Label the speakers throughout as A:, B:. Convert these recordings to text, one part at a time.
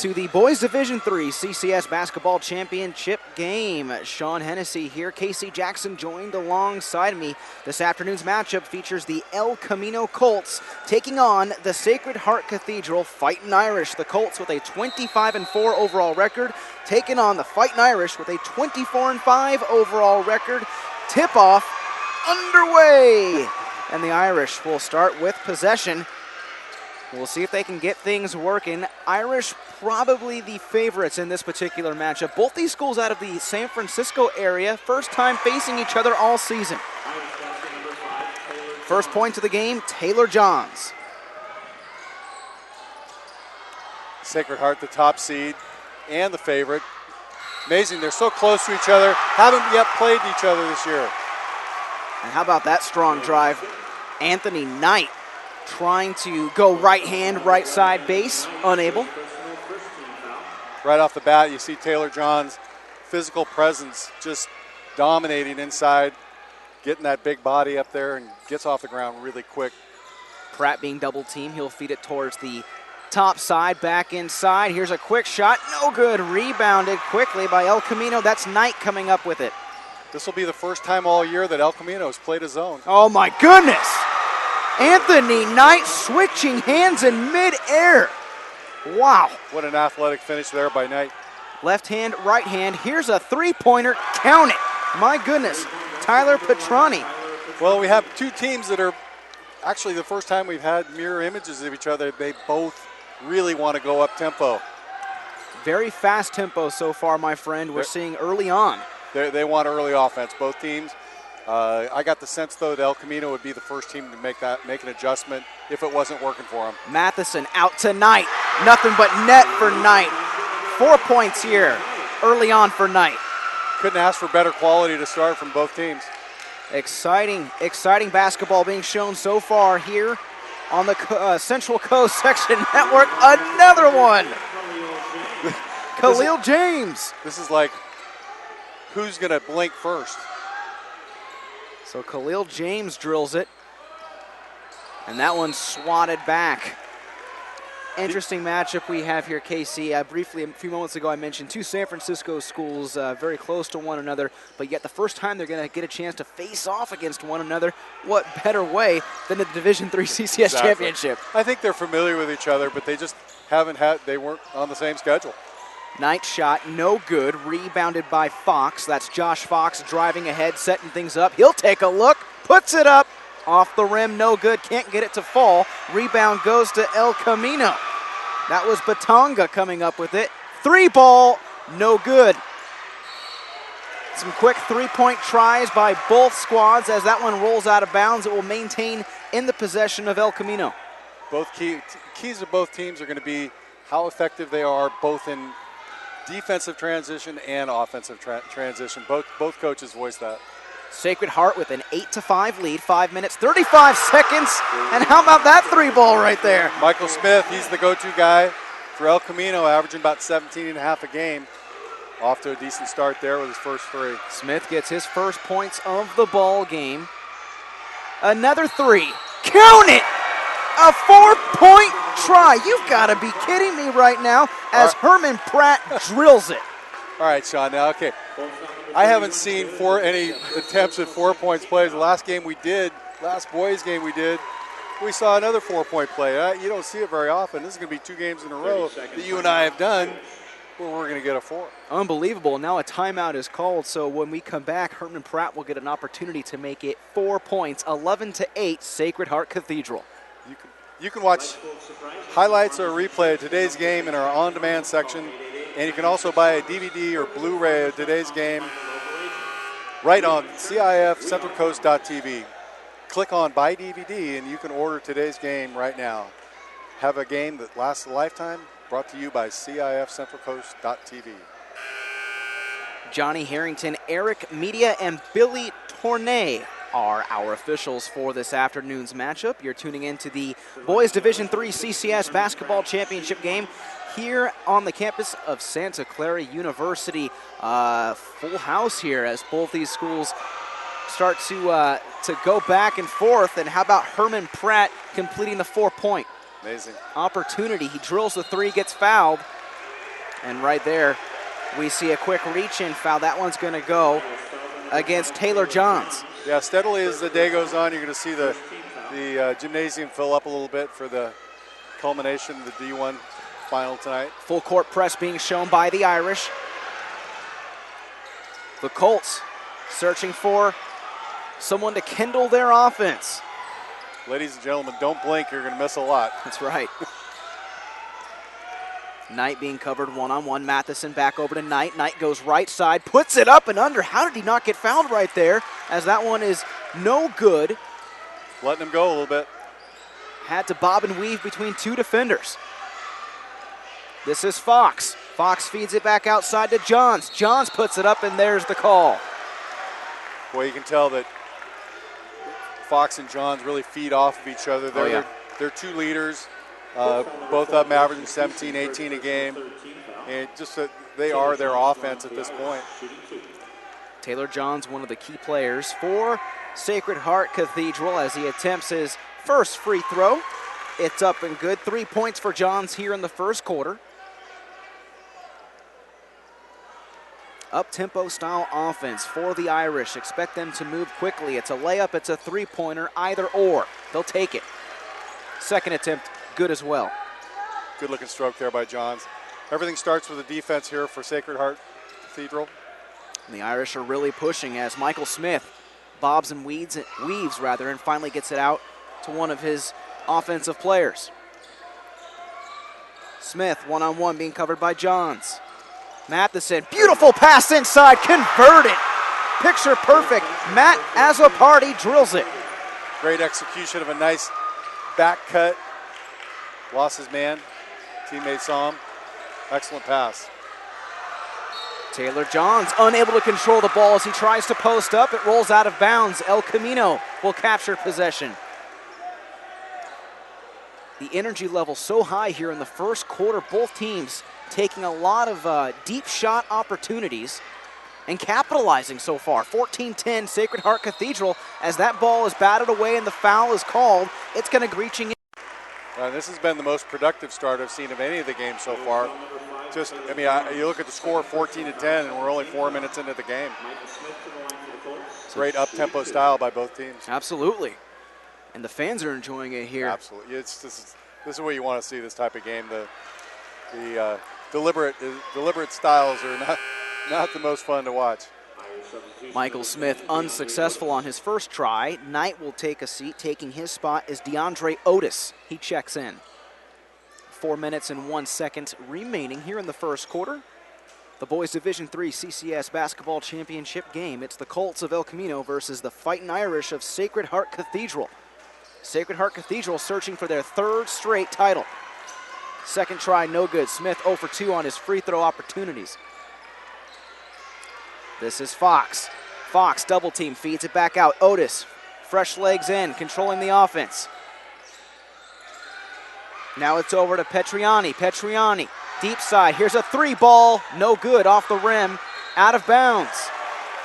A: To the Boys Division III CCS Basketball Championship game. Sean Hennessy here. Casey Jackson joined alongside me. This afternoon's matchup features the El Camino Colts taking on the Sacred Heart Cathedral Fightin' Irish. The Colts with a 25-4 overall record, taking on the Fightin' Irish with a 24-5 overall record. Tip-off underway, and the Irish will start with possession. We'll see if they can get things working. Irish probably the favorites in this particular matchup. Both these schools out of the San Francisco area, first time facing each other all season. First point of the game, Taylor Johns.
B: Sacred Heart, the top seed and the favorite. Amazing, they're so close to each other, haven't yet played each other this year.
A: And how about that strong drive? Anthony Knight trying to go right hand, right side base, unable.
B: Right off the bat, you see Taylor John's physical presence just dominating inside, getting that big body up there and gets off the ground really quick.
A: Pratt being double teamed, he'll feed it towards the top side, back inside. Here's a quick shot, no good. Rebounded quickly by El Camino. That's Knight coming up with it.
B: This will be the first time all year that El Camino has played a zone.
A: Oh my goodness! Anthony Knight switching hands in mid-air. Wow.
B: What an athletic finish there by Knight.
A: Left hand, right hand. Here's a three-pointer. Count it. My goodness. Tyler Petrani.
B: Well, we have two teams that are actually the first time we've had mirror images of each other. They both really want to go up tempo.
A: Very fast tempo so far, my friend. We're seeing early on.
B: They want early offense, both teams. I got the sense, though, that El Camino would be the first team to make an adjustment if it wasn't working for them.
A: Matheson out to Knight. Nothing but net for Knight. 4 points here early on for Knight.
B: Couldn't ask for better quality to start from both teams.
A: Exciting basketball being shown so far here on the Central Coast Section Network. Another one. Khalil James.
B: This is like, who's going to blink first?
A: So Khalil James drills it, and that one's swatted back. Interesting matchup we have here, Casey. Briefly, a few moments ago, I mentioned two San Francisco schools very close to one another, but yet the first time they're going to get a chance to face off against one another. What better way than the Division III CCS Championship?
B: I think they're familiar with each other, but they just they weren't on the same schedule.
A: Knight shot, no good, rebounded by Fox. That's Josh Fox driving ahead, setting things up. He'll take a look, puts it up, off the rim, no good, can't get it to fall. Rebound goes to El Camino. That was Batonga coming up with it. Three ball, no good. Some quick three-point tries by both squads. As that one rolls out of bounds, it will maintain in the possession of El Camino.
B: Both keys of both teams are going to be how effective they are both in defensive transition and offensive transition. Both coaches voiced that.
A: Sacred Heart with an 8-5 lead, 5 minutes, 35 seconds. And how about that three ball right there?
B: Michael Smith, he's the go-to guy for El Camino, averaging about 17.5 a game. Off to a decent start there with his first three.
A: Smith gets his first points of the ball game. Another three. Count it! A 4-point try. You've got to be kidding me right now as Herman Pratt drills it.
B: All right, Sean, now, okay. I haven't seen any attempts at 4 points plays. The last boys game we did, we saw another 4-point play. You don't see it very often. This is going to be 2 games in a row that you and I have done where we're going to get a 4.
A: Unbelievable. Now a timeout is called, so when we come back, Herman Pratt will get an opportunity to make it 4 points, 11-8, Sacred Heart Cathedral.
B: You can watch highlights or replay of today's game in our on-demand section, and you can also buy a DVD or Blu-ray of today's game right on CIF-Central. Click on Buy DVD, and you can order today's game right now. Have a game that lasts a lifetime, brought to you by CIF-Central.
A: Johnny Harrington, Eric Media, and Billy Tournay are our officials for this afternoon's matchup. You're tuning into the Boys Division III CCS Basketball Championship game here on the campus of Santa Clara University. Full house here as both these schools start to go back and forth. And how about Herman Pratt completing the 4-point?
B: Amazing
A: opportunity. He drills the three, gets fouled. And right there, we see a quick reach-in foul. That one's going to go against Taylor Johns.
B: Yeah, steadily as the day goes on, you're going to see the gymnasium fill up a little bit for the culmination of the D1 final tonight.
A: Full court press being shown by the Irish. The Colts searching for someone to kindle their offense.
B: Ladies and gentlemen, don't blink, you're going to miss a lot.
A: That's right. Knight being covered one-on-one. Matheson back over to Knight. Knight goes right side, puts it up and under. How did he not get fouled right there, as that one is no good?
B: Letting him go a little bit.
A: Had to bob and weave between two defenders. This is Fox. Fox feeds it back outside to Johns. Johns puts it up, and there's the call.
B: Boy, you can tell that Fox and Johns really feed off of each other. They're two leaders. Both of them averaging 17, 18 a game. And just that they are their offense at this point.
A: Taylor Johns, one of the key players for Sacred Heart Cathedral, as he attempts his first free throw. It's up and good. 3 points for Johns here in the first quarter. Up-tempo style offense for the Irish. Expect them to move quickly. It's a layup, it's a three-pointer, either or. They'll take it. Second attempt, good as well.
B: Good looking stroke there by Johns. Everything starts with a defense here for Sacred Heart Cathedral.
A: And the Irish are really pushing as Michael Smith bobs and weaves, and finally gets it out to one of his offensive players. Smith, one-on-one, being covered by Johns. Matheson, beautiful pass inside, converted. Picture perfect. Matt Azzopardi drills it.
B: Great execution of a nice back cut. Lost his man. Teammate saw him. Excellent pass.
A: Taylor Johns unable to control the ball as he tries to post up. It rolls out of bounds. El Camino will capture possession. The energy level so high here in the first quarter. Both teams taking a lot of deep shot opportunities and capitalizing so far. 14-10 Sacred Heart Cathedral. As that ball is batted away and the foul is called, it's going to be reaching in.
B: This has been the most productive start I've seen of any of the games so far. You look at the score, 14-10, and we're only 4 minutes into the game. Great up-tempo style by both teams.
A: Absolutely. And the fans are enjoying it here.
B: Absolutely. This is what you want to see, this type of game. The deliberate styles are not the most fun to watch.
A: Michael Smith unsuccessful on his first try. Knight will take a seat. Taking his spot is DeAndre Otis. He checks in. 4 minutes and 1 second remaining here in the first quarter. The Boys Division III CCS Basketball Championship game. It's the Colts of El Camino versus the Fightin' Irish of Sacred Heart Cathedral. Sacred Heart Cathedral searching for their third straight title. Second try, no good. Smith 0 for 2 on his free throw opportunities. This is Fox. Fox double team, feeds it back out. Otis, fresh legs in, controlling the offense. Now it's over to Petriani. Petriani, deep side. Here's a three ball, no good, off the rim, out of bounds.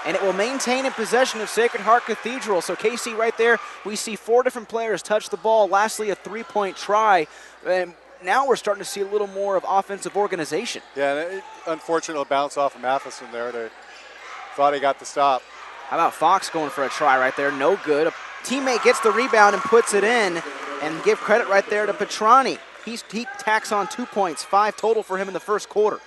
A: And it will maintain in possession of Sacred Heart Cathedral. So Casey, right there, we see 4 different players touch the ball. Lastly, a three-point try. And now we're starting to see a little more of offensive organization.
B: Yeah, and unfortunate bounce off of Matheson there. Thought he got the stop.
A: How about Fox going for a try right there? No good. A teammate gets the rebound and puts it in. And give credit right there to Petrani. He tacks on 2 points, 5 total for him in the first quarter.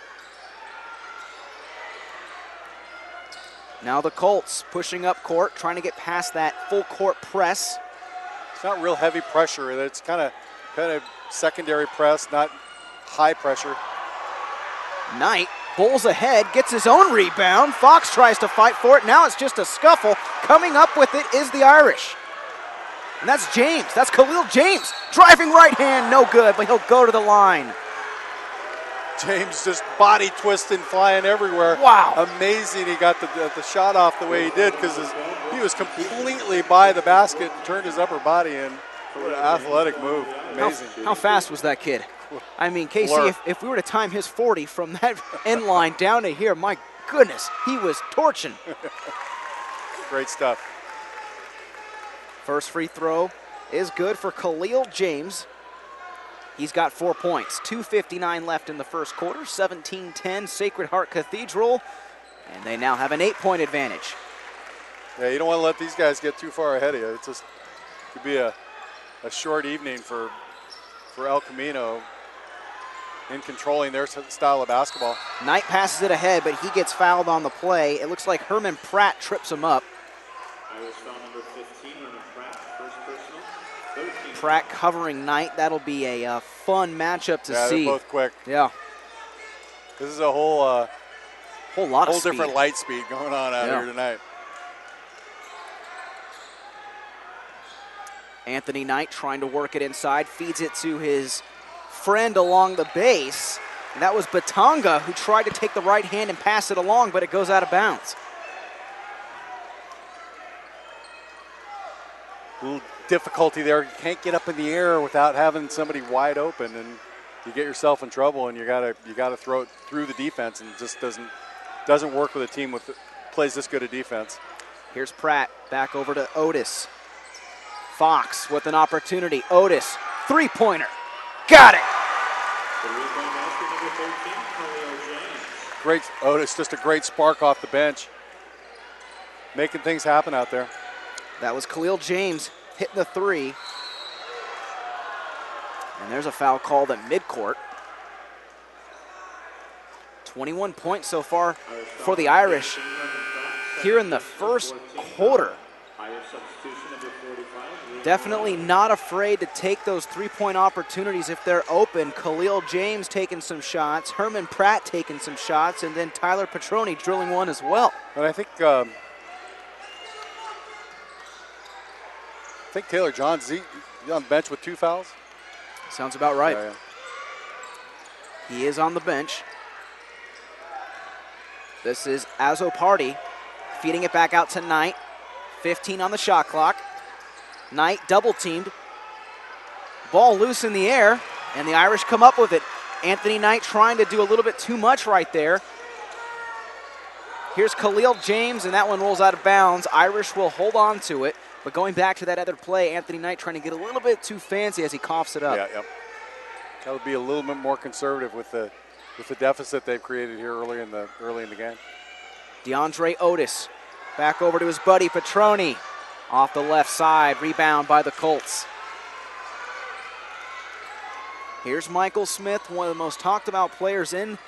A: Now the Colts pushing up court, trying to get past that full court press.
B: It's not real heavy pressure. It's kind of secondary press, not high pressure.
A: Knight bowls ahead, gets his own rebound. Fox tries to fight for it. Now it's just a scuffle. Coming up with it is the Irish. And that's James. That's Khalil James. Driving right hand, no good, but he'll go to the line.
B: James just body twisting, flying everywhere.
A: Wow.
B: Amazing he got the shot off the way he did, because he was completely by the basket, turned his upper body in. What an athletic move. Amazing.
A: How fast was that kid? I mean, Casey, if we were to time his 40 from that end line down to here, my goodness, he was torching.
B: Great stuff.
A: First free throw is good for Khalil James. He's got 4 points. 2:59 left in the first quarter. 17-10 Sacred Heart Cathedral. And they now have an 8-point advantage.
B: Yeah, you don't want to let these guys get too far ahead of you. It could be a short evening for El Camino in controlling their style of basketball.
A: Knight passes it ahead, but he gets fouled on the play. It looks like Herman Pratt trips him up. Pratt covering Knight. That'll be a fun matchup to see.
B: Yeah, they're both quick.
A: Yeah.
B: This is a whole
A: lot of speed.
B: Different light speed going on out here tonight.
A: Anthony Knight trying to work it inside, feeds it to his friend along the base. And that was Batanga who tried to take the right hand and pass it along, but it goes out of bounds.
B: A little difficulty there. You can't get up in the air without having somebody wide open, and you get yourself in trouble, and you gotta throw it through the defense, and it just doesn't work with a team with plays this good a defense.
A: Here's Pratt back over to Otis. Fox with an opportunity. Otis, three-pointer. Got it!
B: Great, Otis, just a great spark off the bench. Making things happen out there.
A: That was Khalil James hitting the three. And there's a foul called at midcourt. 21 points so far for the Irish here in the first quarter. Definitely not afraid to take those three-point opportunities if they're open. Khalil James taking some shots, Herman Pratt taking some shots, and then Tyler Petroni drilling one as well.
B: And I think Taylor Johns, is he on the bench with 2 fouls?
A: Sounds about right.
B: Yeah.
A: He is on the bench. This is Azopardi feeding it back out to Knight. 15 on the shot clock. Knight double-teamed. Ball loose in the air, and the Irish come up with it. Anthony Knight trying to do a little bit too much right there. Here's Khalil James, and that one rolls out of bounds. Irish will hold on to it, but going back to that other play, Anthony Knight trying to get a little bit too fancy as he coughs it up.
B: Yeah, yep. That would be a little bit more conservative with the deficit they've created here early in the game. DeAndre
A: Otis back over to his buddy Petroni. Off the left side, rebound by the Colts. Here's Michael Smith, one of the most talked about players in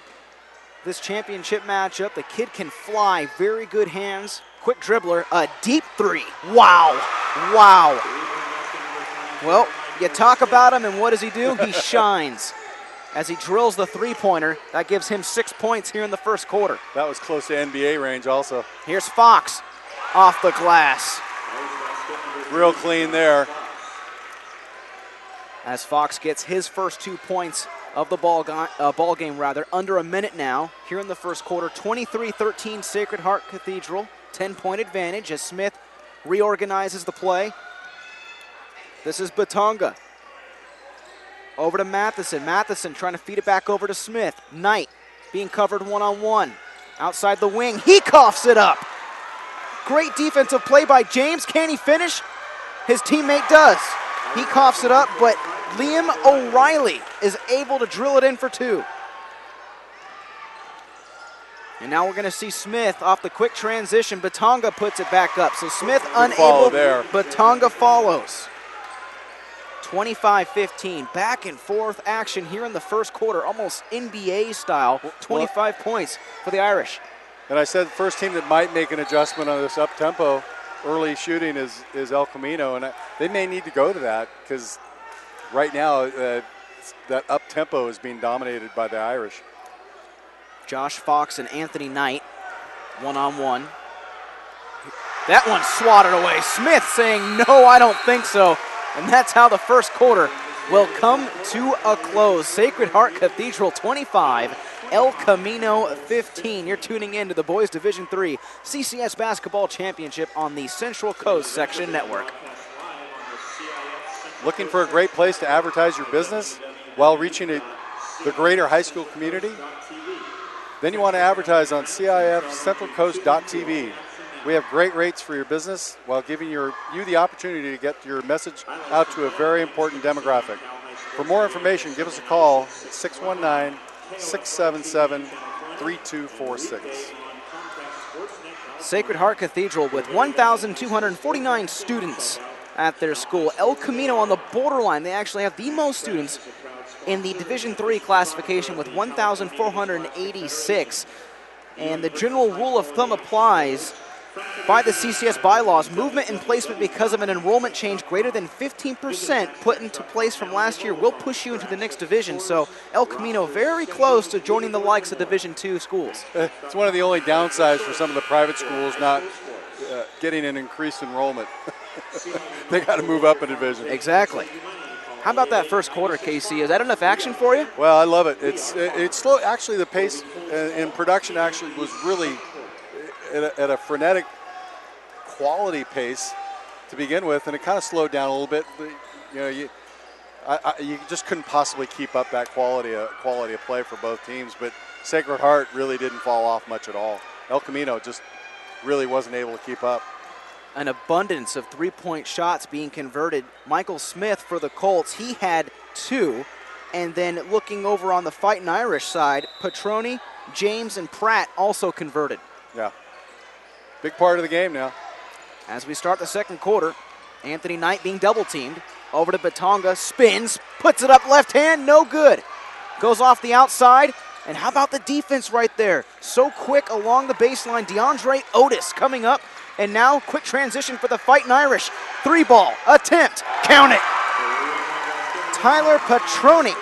A: this championship matchup. The kid can fly, very good hands, quick dribbler, a deep three. Wow, wow. Well, you talk about him, and what does he do? He shines as he drills the three-pointer. That gives him 6 points here in the first quarter.
B: That was close to NBA range also.
A: Here's Fox off the glass.
B: Real clean there.
A: As Fox gets his first 2 points of the ball game, under a minute now. Here in the first quarter, 23-13 Sacred Heart Cathedral. 10-point advantage as Smith reorganizes the play. This is Batanga. Over to Matheson. Matheson trying to feed it back over to Smith. Knight being covered one-on-one. Outside the wing, he coughs it up. Great defensive play by James. Can he finish? His teammate does. He coughs it up, but Liam O'Reilly is able to drill it in for 2. And now we're going to see Smith off the quick transition. Batanga puts it back up. So Smith unable, Batanga follows. 25-15, back and forth action here in the first quarter, almost NBA style. 25 points for the Irish.
B: And I said the first team that might make an adjustment on this up-tempo early shooting is El Camino, and they may need to go to that because right now that up-tempo is being dominated by the Irish.
A: Josh Fox and Anthony Knight, one-on-one. That one swatted away. Smith saying, no, I don't think so. And that's how the first quarter will come to a close. Sacred Heart Cathedral 25, El Camino 15. You're tuning in to the Boys Division III CCS Basketball Championship on the Central Coast Section Network.
B: Looking for a great place to advertise your business while reaching the greater high school community? Then you want to advertise on CIF-Central We have great rates for your business while giving you the opportunity to get your message out to a very important demographic. For more information, give us a call at 619-677-3246.
A: Sacred Heart Cathedral with 1,249 students at their school. El Camino on the borderline. They actually have the most students in the Division III classification with 1,486. And the general rule of thumb applies by the CCS bylaws. Movement and placement because of an enrollment change greater than 15% put into place from last year will push you into the next division. So El Camino very close to joining the likes of Division II schools.
B: It's one of the only downsides for some of the private schools not getting an increased enrollment. They got to move up a division.
A: Exactly. How about that first quarter, Casey? Is that enough action for you?
B: Well, I love it. It's slow. Actually, the pace in production actually was really at a frenetic quality pace to begin with, and it kind of slowed down a little bit. But, you just couldn't possibly keep up that quality of play for both teams. But Sacred Heart really didn't fall off much at all. El Camino just really wasn't able to keep up.
A: An abundance of three-point shots being converted. Michael Smith for the Colts, he had 2. And then looking over on the Fightin' Irish side, Petroni, James, and Pratt also converted.
B: Yeah. Big part of the game now.
A: As we start the second quarter, Anthony Knight being double-teamed. Over to Batonga, spins, puts it up left hand, no good. Goes off the outside, and how about the defense right there? So quick along the baseline, DeAndre Otis coming up, and now quick transition for the Fightin' Irish. 3-ball, attempt, count it. Tyler Petroni,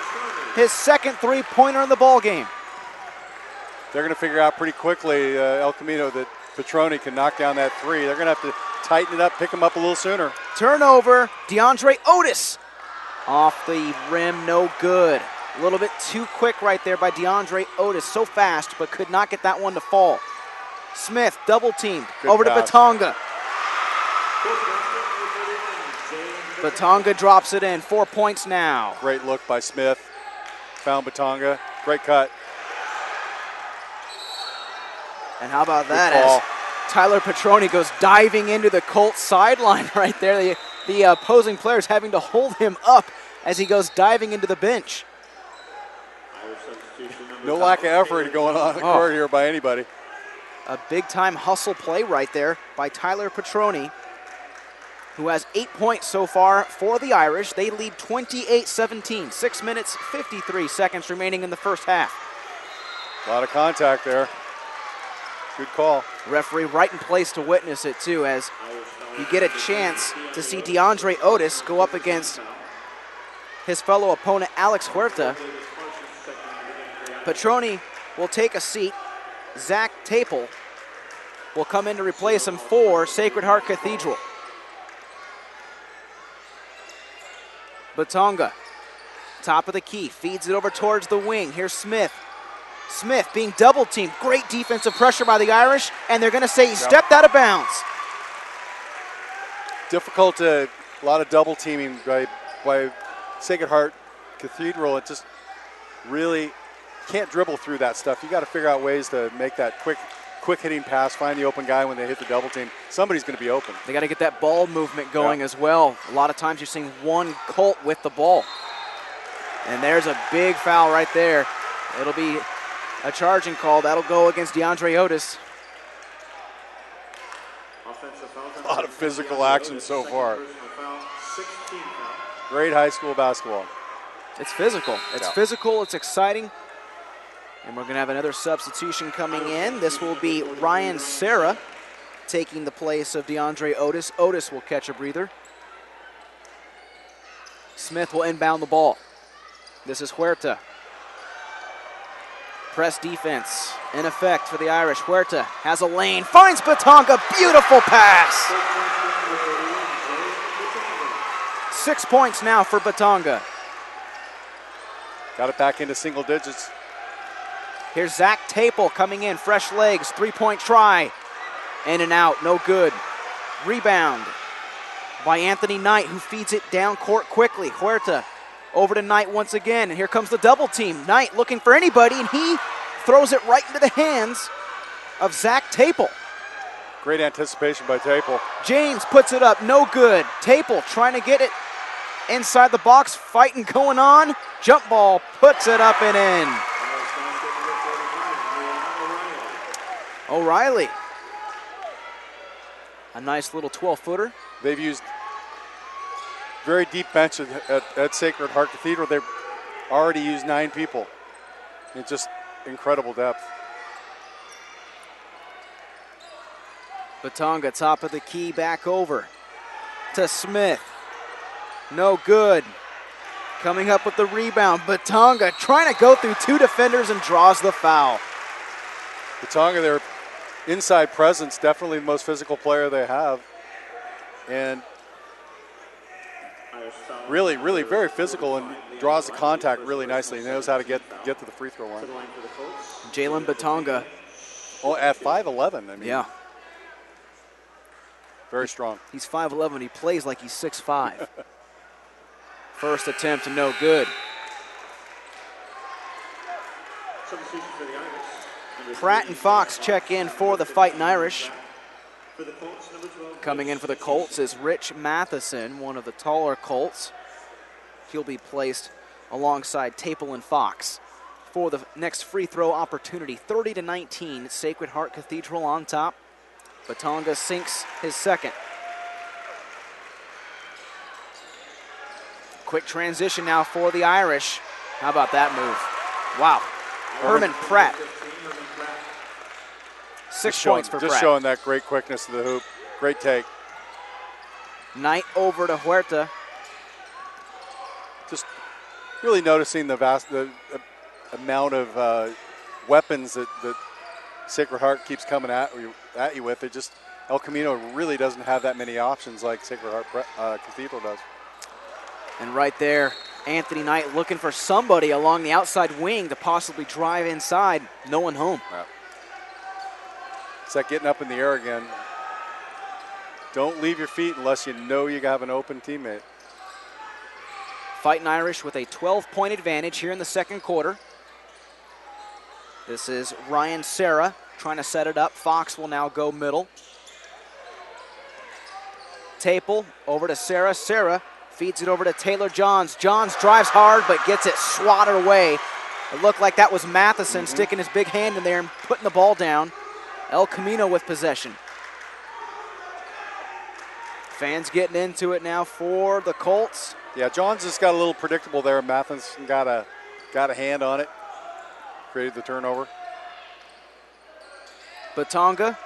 A: his second three-pointer in the ball game.
B: They're going to figure out pretty quickly, El Camino, that Petroni can knock down that 3. They're going to have to tighten it up, pick him up a little sooner.
A: Turnover, DeAndre Otis. Off the rim, no good. A little bit too quick right there by DeAndre Otis. So fast, but could not get that one to fall. Smith, double teamed. Over
B: pass.
A: to Batonga. Batonga drops it in. 4 points now.
B: Great look by Smith. Found Batonga. Great cut.
A: And how about that as Tyler Petroni goes diving into the Colts sideline right there. The opposing players having to hold him up as he goes diving into the bench.
B: No lack of effort going on in the court here by anybody.
A: A big-time hustle play right there by Tyler Petroni, who has 8 points so far for the Irish. They lead 28-17. 6 minutes, 53 seconds remaining in the first half.
B: A lot of contact there. Good call.
A: Referee right in place to witness it, too, as you get a chance to see DeAndre Otis go up against his fellow opponent, Alex Huerta. Petroni will take a seat. Zach Taple will come in to replace him for Sacred Heart Cathedral. Batonga, top of the key, feeds it over towards the wing. Here's Smith. Smith being double teamed. Great defensive pressure by the Irish, and they're going to say he stepped out of bounds.
B: Difficult, a lot of double teaming by Sacred Heart Cathedral. It just really can't dribble through that stuff. You got to figure out ways to make that quick hitting pass, find the open guy when they hit the double team. Somebody's going to be open.
A: They got to get that ball movement going as well. A lot of times you're seeing one Colt with the ball. And there's a big foul right there. It'll be a charging call. That'll go against DeAndre Otis.
B: A lot of physical action so far. Great high school basketball.
A: It's physical. It's physical. It's exciting. And we're going to have another substitution coming in. This will be Ryan Serra taking the place of DeAndre Otis. Otis will catch a breather. Smith will inbound the ball. This is Huerta. Press defense in effect for the Irish. Huerta has a lane, finds Batonga, beautiful pass. 6 points now for Batonga.
B: Got it back into single digits.
A: Here's Zach Taple coming in, fresh legs, three-point try. In and out, no good. Rebound by Anthony Knight, who feeds it down court quickly. Huerta over to Knight once again, and here comes the double team. Knight looking for anybody, and he throws it right into the hands of Zach Taple.
B: Great anticipation by Taple.
A: James puts it up, no good. Taple trying to get it inside the box, fighting going on. Jump ball, puts it up and in. O'Reilly. A nice little 12-footer.
B: They've used very deep bench at Sacred Heart Cathedral. They've already used 9 people. It's just incredible depth.
A: Batonga, top of the key, back over to Smith. No good. Coming up with the rebound. Batonga trying to go through 2 defenders and draws the foul.
B: Batonga, their inside presence, definitely the most physical player they have. And really, really very physical and draws the contact really nicely. He knows how to get to the free throw line.
A: Jalen Batonga.
B: Oh, at 5'11", I mean.
A: Yeah.
B: Very strong.
A: He's 5'11", he plays like he's 6'5". First attempt, no good. Pratt and Fox check in for the Fighting Irish. Coming in for the Colts is Rich Matheson, one of the taller Colts. He'll be placed alongside Taple and Fox for the next free throw opportunity. 30-19, Sacred Heart Cathedral on top. Batonga sinks his second. Quick transition now for the Irish. How about that move? Wow. Herman Pratt. 6 points for Pratt.
B: Just showing that great quickness to the hoop. Great take.
A: Knight over to Huerta.
B: Just really noticing the amount of weapons that Sacred Heart keeps coming at you with. It just, El Camino really doesn't have that many options like Sacred Heart Cathedral does.
A: And right there, Anthony Knight looking for somebody along the outside wing to possibly drive inside. No one home.
B: Yeah. It's that getting up in the air again. Don't leave your feet unless you know you have an open teammate.
A: Fighting Irish with a 12-point advantage here in the second quarter. This is Ryan Serra trying to set it up. Fox will now go middle. Taple over to Serra. Serra feeds it over to Taylor Johns. Johns drives hard but gets it swatted away. It looked like that was Matheson sticking his big hand in there and putting the ball down. El Camino with possession. Fans getting into it now for the Colts.
B: Yeah, Johns just got a little predictable there. Matheson got a hand on it. Created the turnover.
A: Batonga,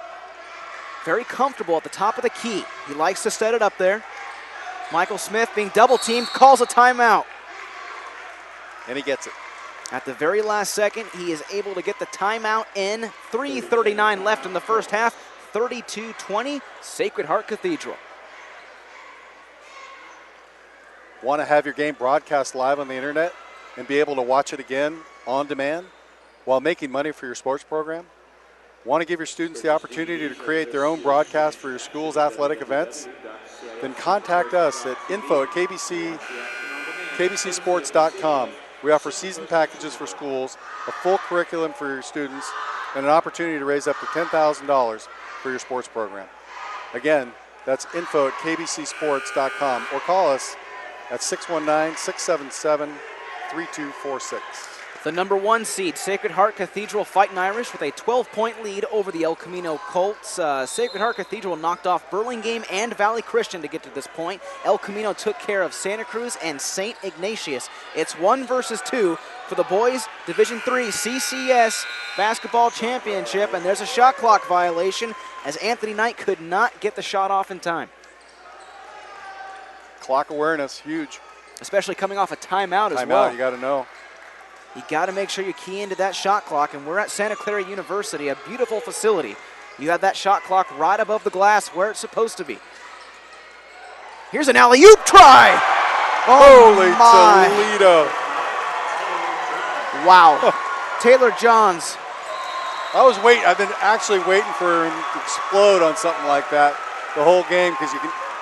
A: very comfortable at the top of the key. He likes to set it up there. Michael Smith being double teamed, calls a timeout.
B: And he gets it.
A: At the very last second, he is able to get the timeout in. 3:39 left in the first half. 32-20, Sacred Heart Cathedral.
B: Want to have your game broadcast live on the internet and be able to watch it again on demand while making money for your sports program? Want to give your students the opportunity to create their own broadcast for your school's athletic events? Then contact us at info@kbcsports.com. We offer season packages for schools, a full curriculum for your students, and an opportunity to raise up to $10,000 for your sports program. Again, that's info@kbcsports.com, or call us at 619-677-3246.
A: The number 1 seed, Sacred Heart Cathedral Fighting Irish with a 12-point lead over the El Camino Colts. Sacred Heart Cathedral knocked off Burlingame and Valley Christian to get to this point. El Camino took care of Santa Cruz and St. Ignatius. It's 1 versus 2 for the boys Division III CCS Basketball Championship, and there's a shot clock violation as Anthony Knight could not get the shot off in time.
B: Clock awareness, huge.
A: Especially coming off a timeout as well.
B: Timeout, you got to know.
A: You got to make sure you key into that shot clock, and we're at Santa Clara University, a beautiful facility. You have that shot clock right above the glass where it's supposed to be. Here's an alley-oop try!
B: Holy Toledo.
A: Wow. Taylor Johns.
B: I've been actually waiting for him to explode on something like that the whole game, because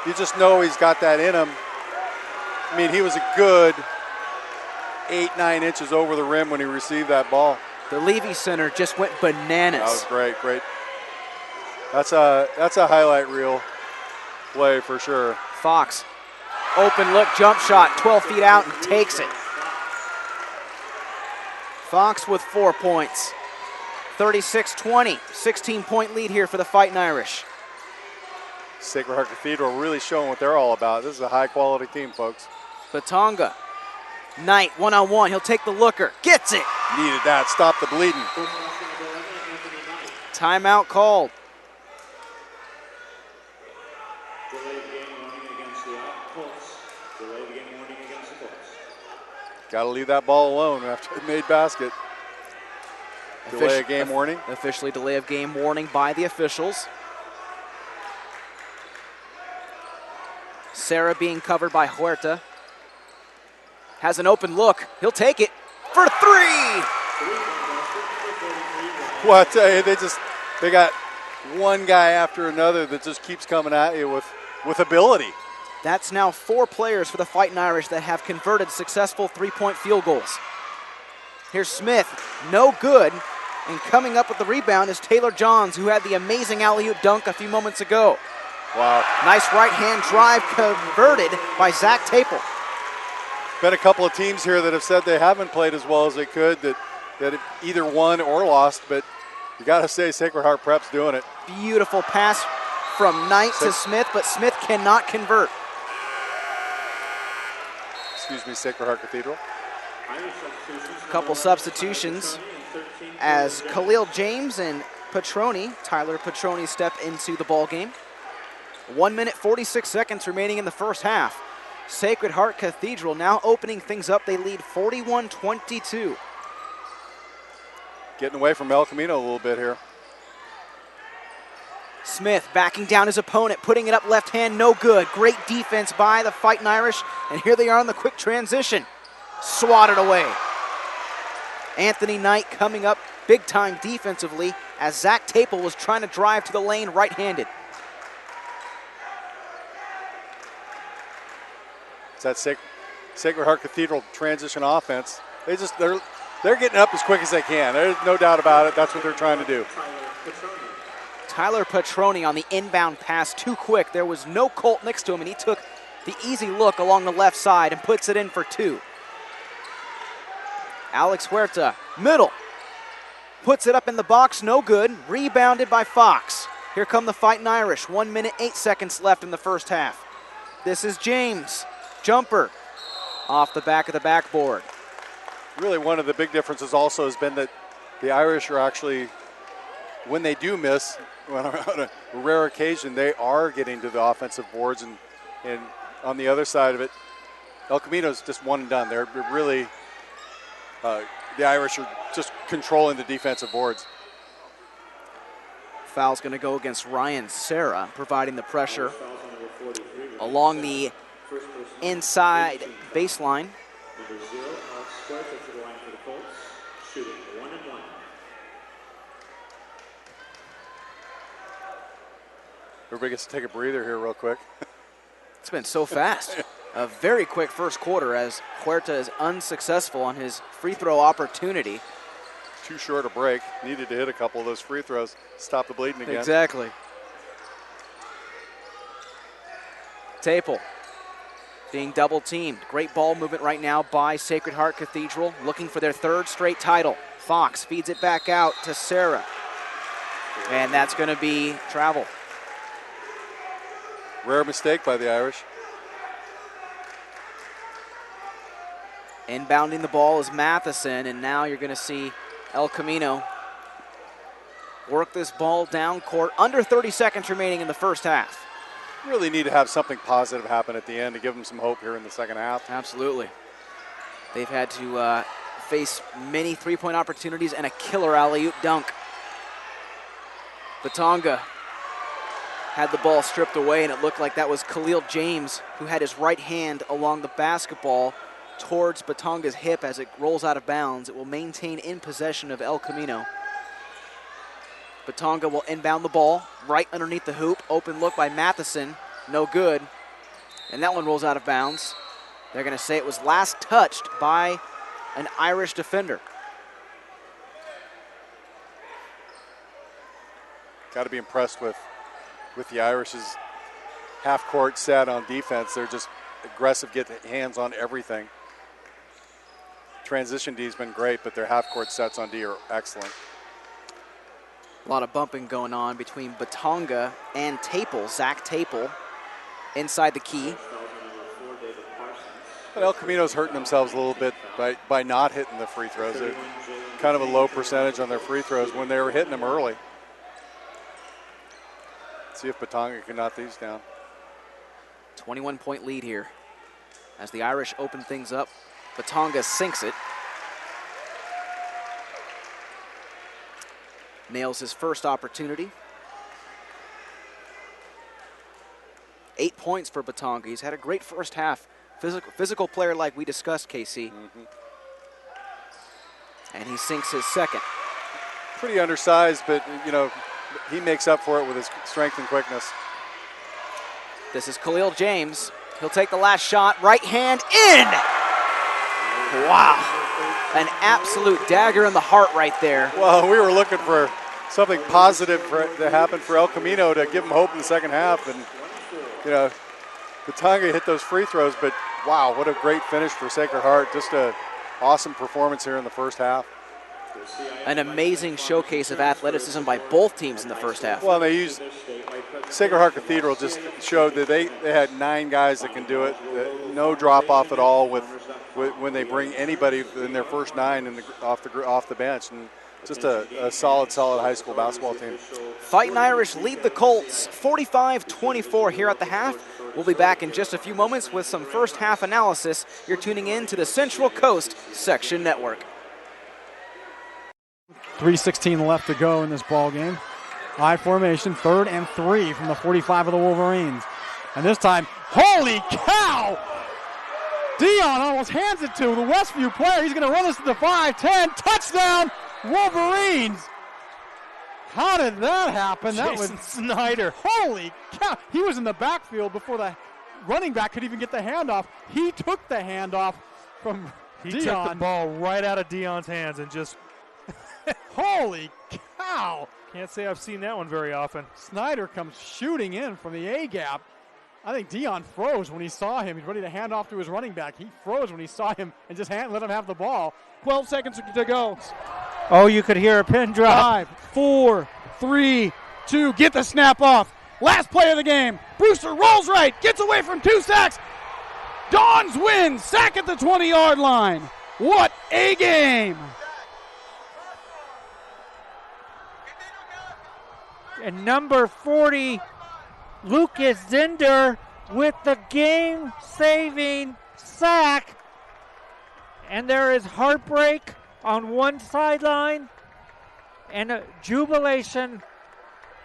B: you just know he's got that in him. I mean, he was a good 8-9 inches over the rim when he received that ball.
A: The Levy Center just went bananas.
B: That was great. That's a highlight reel play for sure.
A: Fox Open look, jump shot, 12 feet out and takes it. Fox with 4 points. 36-20, 16-point lead here for the Fighting Irish.
B: Sacred Heart Cathedral really showing what they're all about. This is a high-quality team, folks.
A: Batonga. Knight, one-on-one. He'll take the looker. Gets it.
B: Needed that. Stop the bleeding.
A: Timeout called.
B: Got to leave that ball alone after a made basket. Delay of game warning.
A: Officially delay of game warning by the officials. Sarah being covered by Huerta. Has an open look. He'll take it for 3.
B: Well, I tell you, they got one guy after another that just keeps coming at you with ability.
A: That's now 4 players for the Fighting Irish that have converted successful 3-point field goals. Here's Smith, no good, and coming up with the rebound is Taylor Johns, who had the amazing alley-oop dunk a few moments ago.
B: Wow.
A: Nice right-hand drive converted by Zach Taple.
B: Been a couple of teams here that have said they haven't played as well as they could, that have either won or lost, but you got to say Sacred Heart Prep's doing it.
A: Beautiful pass from Knight to Smith, but Smith cannot convert.
B: Excuse me, Sacred Heart Cathedral.
A: A couple substitutions as Khalil James and Tyler Petroni step into the ball game. 1 minute, 46 seconds remaining in the first half. Sacred Heart Cathedral now opening things up. They lead 41-22.
B: Getting away from El Camino a little bit here.
A: Smith backing down his opponent, putting it up left hand, no good. Great defense by the Fighting Irish, and here they are on the quick transition. Swatted away. Anthony Knight coming up big time defensively as Zach Taple was trying to drive to the lane right-handed.
B: It's that Sacred Heart Cathedral transition offense. They're getting up as quick as they can. There's no doubt about it. That's what they're trying to do.
A: Tyler Petroni on the inbound pass, too quick. There was no Colt next to him, and he took the easy look along the left side and puts it in for 2. Alex Huerta, middle. Puts it up in the box, no good. Rebounded by Fox. Here come the Fighting Irish. 1 minute, 8 seconds left in the first half. This is James. Jumper off the back of the backboard.
B: Really, one of the big differences also has been that the Irish are actually, when they do miss, on a rare occasion, they are getting to the offensive boards, and on the other side of it, El Camino's just one and done. They're really, the Irish are just controlling the defensive boards.
A: Foul's going to go against Ryan Serra, providing the pressure along the inside baseline.
B: Everybody gets to take a breather here real quick.
A: It's been so fast. A very quick first quarter as Huerta is unsuccessful on his free throw opportunity.
B: Too short a break. Needed to hit a couple of those free throws. Stop the bleeding again.
A: Exactly. Taple being double teamed. Great ball movement right now by Sacred Heart Cathedral, looking for their 3rd straight title. Fox feeds it back out to Sarah. And that's going to be travel.
B: Rare mistake by the Irish.
A: Inbounding the ball is Matheson, and now you're going to see El Camino work this ball down court. Under 30 seconds remaining in the first half.
B: Really need to have something positive happen at the end to give them some hope here in the second half.
A: Absolutely. They've had to face many three-point opportunities and a killer alley-oop dunk. Batonga had the ball stripped away, and it looked like that was Khalil James who had his right hand along the basketball towards Batonga's hip as it rolls out of bounds. It will maintain in possession of El Camino. Batonga will inbound the ball right underneath the hoop. Open look by Matheson, no good. And that one rolls out of bounds. They're going to say it was last touched by an Irish defender.
B: Got to be impressed with the Irish's half-court set on defense. They're just aggressive, get hands on everything. Transition D has been great, but their half-court sets on D are excellent.
A: A lot of bumping going on between Batonga and Taple, Zach Taple, inside the key.
B: But El Camino's hurting themselves a little bit by not hitting the free throws. They're kind of a low percentage on their free throws when they were hitting them early. See if Batonga can knock these down.
A: 21-point lead here. As the Irish open things up, Batonga sinks it. Nails his first opportunity. 8 points for Batonga. He's had a great first half. Physical player like we discussed, KC. And he sinks his second.
B: Pretty undersized, but, you know, he makes up for it with his strength and quickness.
A: This is Khalil James. He'll take the last shot. Right hand in! Wow. An absolute dagger in the heart right there.
B: Well, we were looking for something positive to happen for El Camino to give them hope in the second half. And, you know, Batonga hit those free throws, but wow, what a great finish for Sacred Heart. Just an awesome performance here in the first half.
A: An amazing showcase of athleticism by both teams in the first half.
B: Well, they used Sacred Heart Cathedral just showed that they had 9 guys that can do it. No drop off at all with when they bring anybody in their first 9 off the bench, and just a solid high school basketball team.
A: Fighting Irish lead the Colts 45-24 here at the half. We'll be back in just a few moments with some first half analysis. You're tuning in to the Central Coast Section Network.
C: 3:16 left to go in this ball game. I formation, 3rd and 3 from the 45 of the Wolverines. And this time, holy cow! Dion almost hands it to the Westview player. He's going to run this to the 5-10. Touchdown, Wolverines! How did that happen? That was
D: Snyder.
C: Holy cow! He was in the backfield before the running back could even get the handoff. He took the handoff from Dion.
D: He took the ball right out of Dion's hands and just
C: holy cow!
D: Can't say I've seen that one very often.
C: Snyder comes shooting in from the A-gap. I think Dion froze when he saw him. He's ready to hand off to his running back. He froze when he saw him and just let him have the ball. 12 seconds to go.
D: Oh, you could hear a pin drop.
C: 5, 4, 3, 2. Get the snap off. Last play of the game. Brewster rolls right. Gets away from 2 sacks. Dons win. Sack at the 20-yard line. What a game.
E: And number 40, Lucas Zinder with the game-saving sack. And there is heartbreak on one sideline and a jubilation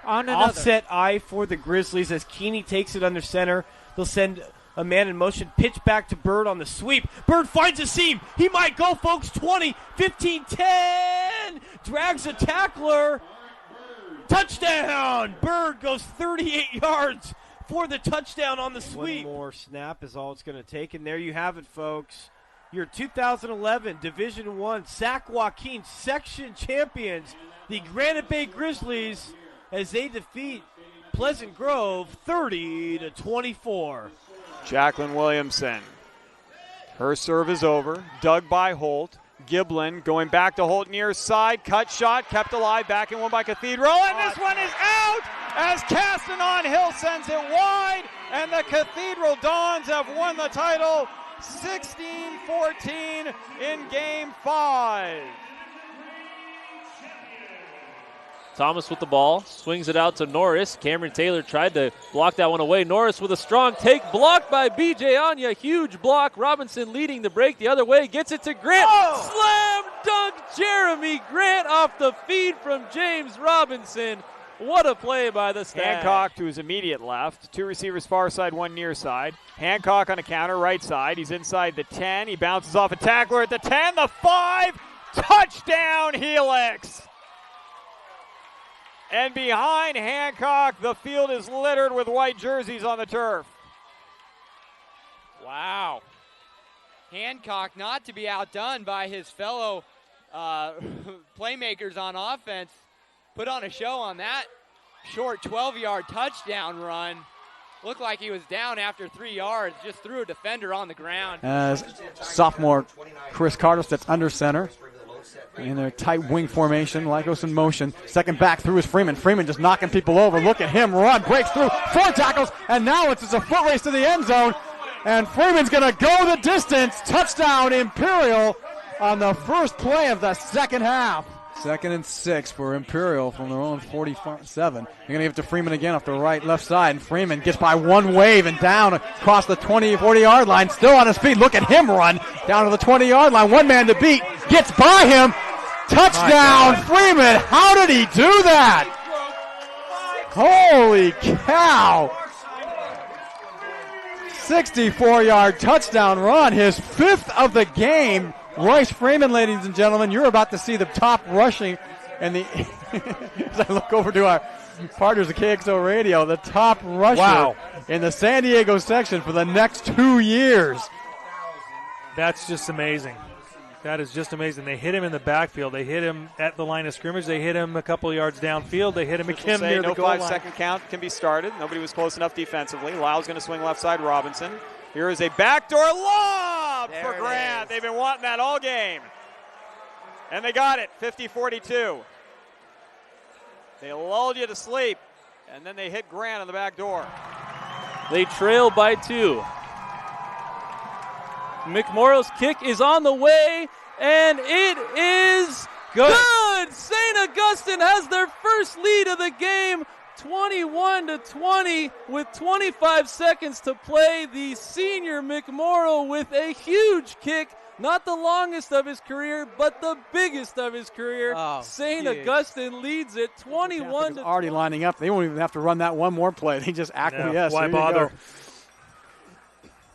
E: on another.
F: Offset eye for the Grizzlies as Keeney takes it under center. They'll send a man in motion, pitch back to Bird on the sweep. Bird finds a seam. He might go, folks. 20, 15, 10. Drags a tackler. Touchdown! Bird goes 38 yards for the touchdown on the sweep. One more snap is all it's going to take, and there you have it, folks. Your 2011 Division I Sac Joaquin Section champions, the Granite Bay Grizzlies, as they defeat Pleasant Grove 30-24.
G: Jacqueline Williamson. Her serve is over. Dug by Holt. Giblin going back to Holt near side. Cut shot, kept alive, back and one by Cathedral. And this one is out as Castanon Hill sends it wide. And the Cathedral Dons have won the title 16-14 in Game 5.
H: Thomas with the ball, swings it out to Norris. Cameron Taylor tried to block that one away. Norris with a strong take, blocked by B.J. Anya. Huge block. Robinson leading the break the other way, gets it to Grant. Slam dunk Jeremy Grant off the feed from James Robinson. What a play by the Stag.
G: Hancock to his immediate left. 2 receivers far side, 1 near side. Hancock on a counter, right side. He's inside the 10. He bounces off a tackler at the 10, the 5. Touchdown, Helix. And behind Hancock, the field is littered with white jerseys on the turf.
I: Wow. Hancock not to be outdone by his fellow playmakers on offense. Put on a show on that short 12-yard touchdown run. Looked like he was down after 3 yards, just threw a defender on the ground.
C: As sophomore Chris Carter steps under center in their tight wing formation. Lycos in motion. Second back through is Freeman. Freeman just knocking people over. Look at him run. Breaks through. 4 tackles. And now it's just a foot race to the end zone. And Freeman's going to go the distance. Touchdown Imperial on the first play of the second half. 2nd and 6 for Imperial from their own 47. They're going to give it to Freeman again off the left side. And Freeman gets by one wave and down across the 40-yard line. Still on his feet. Look at him run down to the 20-yard line. One man to beat. Gets by him. Touchdown Freeman. How did he do that? Holy cow. 64-yard touchdown run. His 5th of the game. Royce Freeman, ladies and gentlemen, you're about to see the top rushing, and as I look over to our partners at KXO Radio, the top rusher in the San Diego section for the next 2 years.
D: That's just amazing. That is just amazing. They hit him in the backfield. They hit him at the line of scrimmage. They hit him a couple of yards downfield. They hit him again near the goal line.
G: No 5-second count can be started. Nobody was close enough defensively. Lyle's going to swing left side. Robinson. Here is a backdoor lob for Grant. They've been wanting that all game. And they got it, 50-42. They lulled you to sleep, and then they hit Grant on the back door.
H: They trail by 2. McMorrow's kick is on the way, and it is good. St. Augustine has their first lead of the game, 21-20 with 25 seconds to play. The senior McMorrow with a huge kick, not the longest of his career, but the biggest of his career. St. Augustine leads it 21 to
C: already lining up. They won't even have to run that one more play. They just acquiesce.
D: Why bother?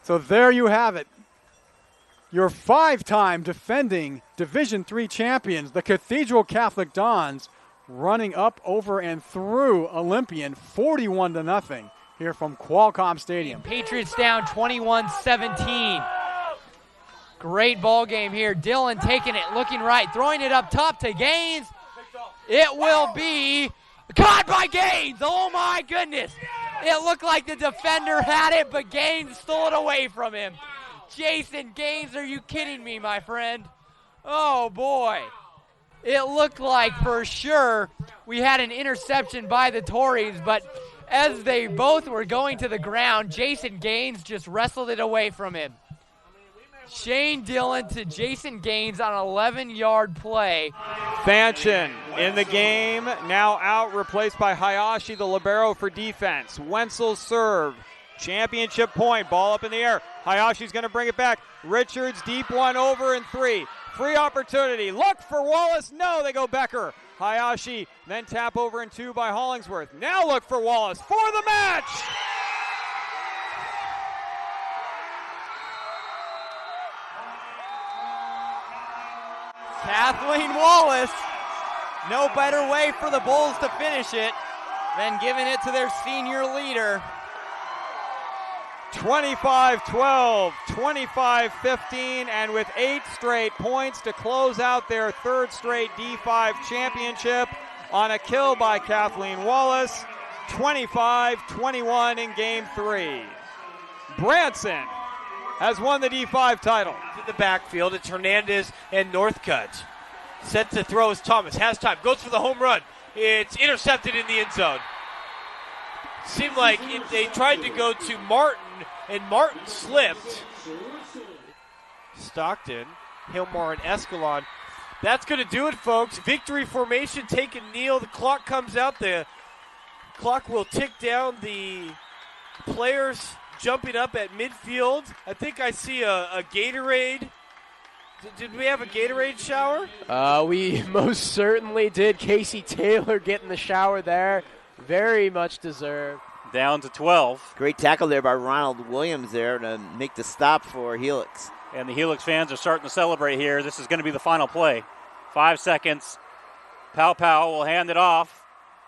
C: So there you have it. Your 5-time defending Division III champions, the Cathedral Catholic Dons, running up, over, and through Olympian 41-0 here from Qualcomm Stadium.
I: Patriots down 21-17. Great ball game here. Dillon taking it, looking right, throwing it up top to Gaines. It will be caught by Gaines. Oh my goodness. It looked like the defender had it, but Gaines stole it away from him. Jason Gaines, are you kidding me, my friend? Oh boy. It looked like for sure we had an interception by the Tories, but as they both were going to the ground, Jason Gaines just wrestled it away from him. Shane Dillon to Jason Gaines on an 11-yard play.
G: Fanchen in the game, now out, replaced by Hayashi, the libero for defense. Wenzel's serve, championship point, ball up in the air. Hayashi's going to bring it back. Richards, deep one, over and 3. Free opportunity. Look for Wallace. No, they go Becker. Hayashi, then tap over and 2 by Hollingsworth. Now look for Wallace for the match.
I: Kathleen Wallace. No better way for the Bulls to finish it than giving it to their senior leader.
G: 25-12, 25-15, and with 8 straight points to close out their 3rd straight D5 championship on a kill by Kathleen Wallace, 25-21 in Game 3. Branson has won the D5 title.
F: To the backfield, it's Hernandez and Northcutt. Set to throw is Thomas, has time, goes for the home run. It's intercepted in the end zone. Seemed like they tried to go to Martin, and Martin slipped. Stockton, Hilmar, and Escalon. That's going to do it, folks. Victory formation, take a kneel. The clock comes out. The clock will tick down. The players jumping up at midfield. I think I see a Gatorade. Did we have a Gatorade shower?
J: We most certainly did. Casey Taylor getting the shower there. Very much deserved.
K: Down to 12.
L: Great tackle there by Ronald Williams there to make the stop for Helix.
K: And the Helix fans are starting to celebrate here. This is going to be the final play. 5 seconds. Pow will hand it off.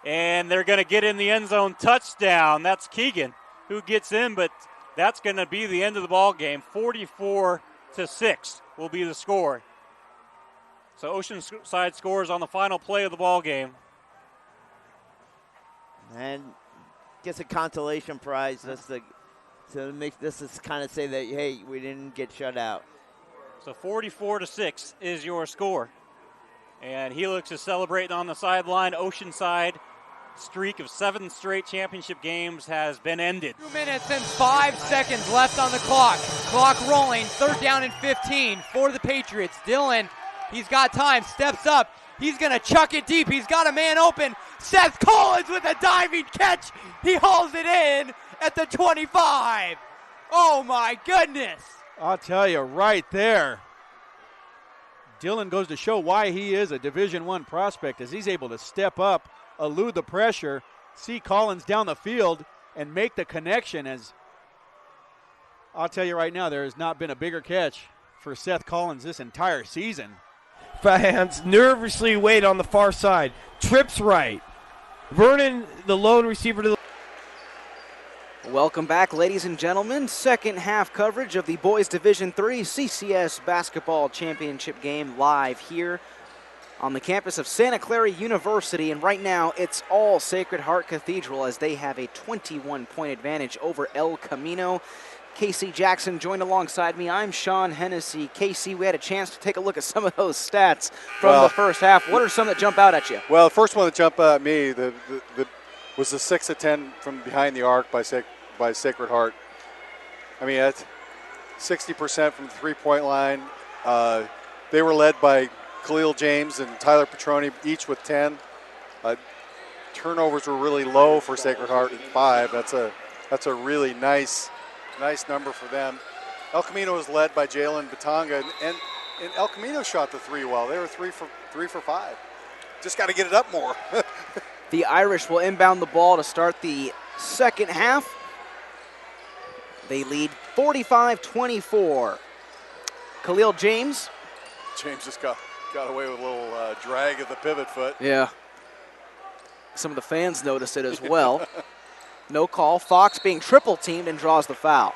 K: And they're going to get in the end zone. Touchdown. That's Keegan who gets in, but that's going to be the end of the ball game. 44-6 will be the score. So Oceanside scores on the final play of the ball game.
L: And gets a consolation prize just to make this is kind of say that, hey, we didn't get shut out.
K: So 44-6 is your score. And Helix is celebrating on the sideline. Oceanside streak of 7 straight championship games has been ended.
I: 2 minutes and 5 seconds left on the clock. Clock rolling, 3rd down and 15 for the Patriots. Dylan, he's got time, steps up. He's going to chuck it deep. He's got a man open. Seth Collins with a diving catch. He hauls it in at the 25. Oh, my goodness.
M: I'll tell you right there. Dylan goes to show why he is a Division I prospect as he's able to step up, elude the pressure, see Collins down the field, and make the connection. As I'll tell you right now, there has not been a bigger catch for Seth Collins this entire season.
F: Fans nervously wait on the far side. Trips right. Vernon, the lone receiver to the...
A: Welcome back, ladies and gentlemen. Second half coverage of the Boys Division III CCS Basketball Championship game live here on the campus of Santa Clara University. And right now, it's all Sacred Heart Cathedral as they have a 21-point advantage over El Camino. Casey Jackson joined alongside me. I'm Sean Hennessy. Casey, we had a chance to take a look at some of those stats from the first half. What are some that jump out at you?
B: Well, the first one that jumped out at me was the 6 of 10 from behind the arc by Sacred Heart. I mean, that's 60% from the three-point line. They were led by Khalil James and Tyler Petroni, each with 10. Turnovers were really low for Sacred Heart at 5. That's a really nice number for them. El Camino was led by Jalen Batanga, and El Camino shot the 3 well. They were 3 for 5. Just got to get it up more.
A: The Irish will inbound the ball to start the second half. They lead 45-24. Khalil James.
B: James just got away with a little drag of the pivot foot.
A: Yeah. Some of the fans noticed it as well. No call. Fox being triple teamed and draws the foul.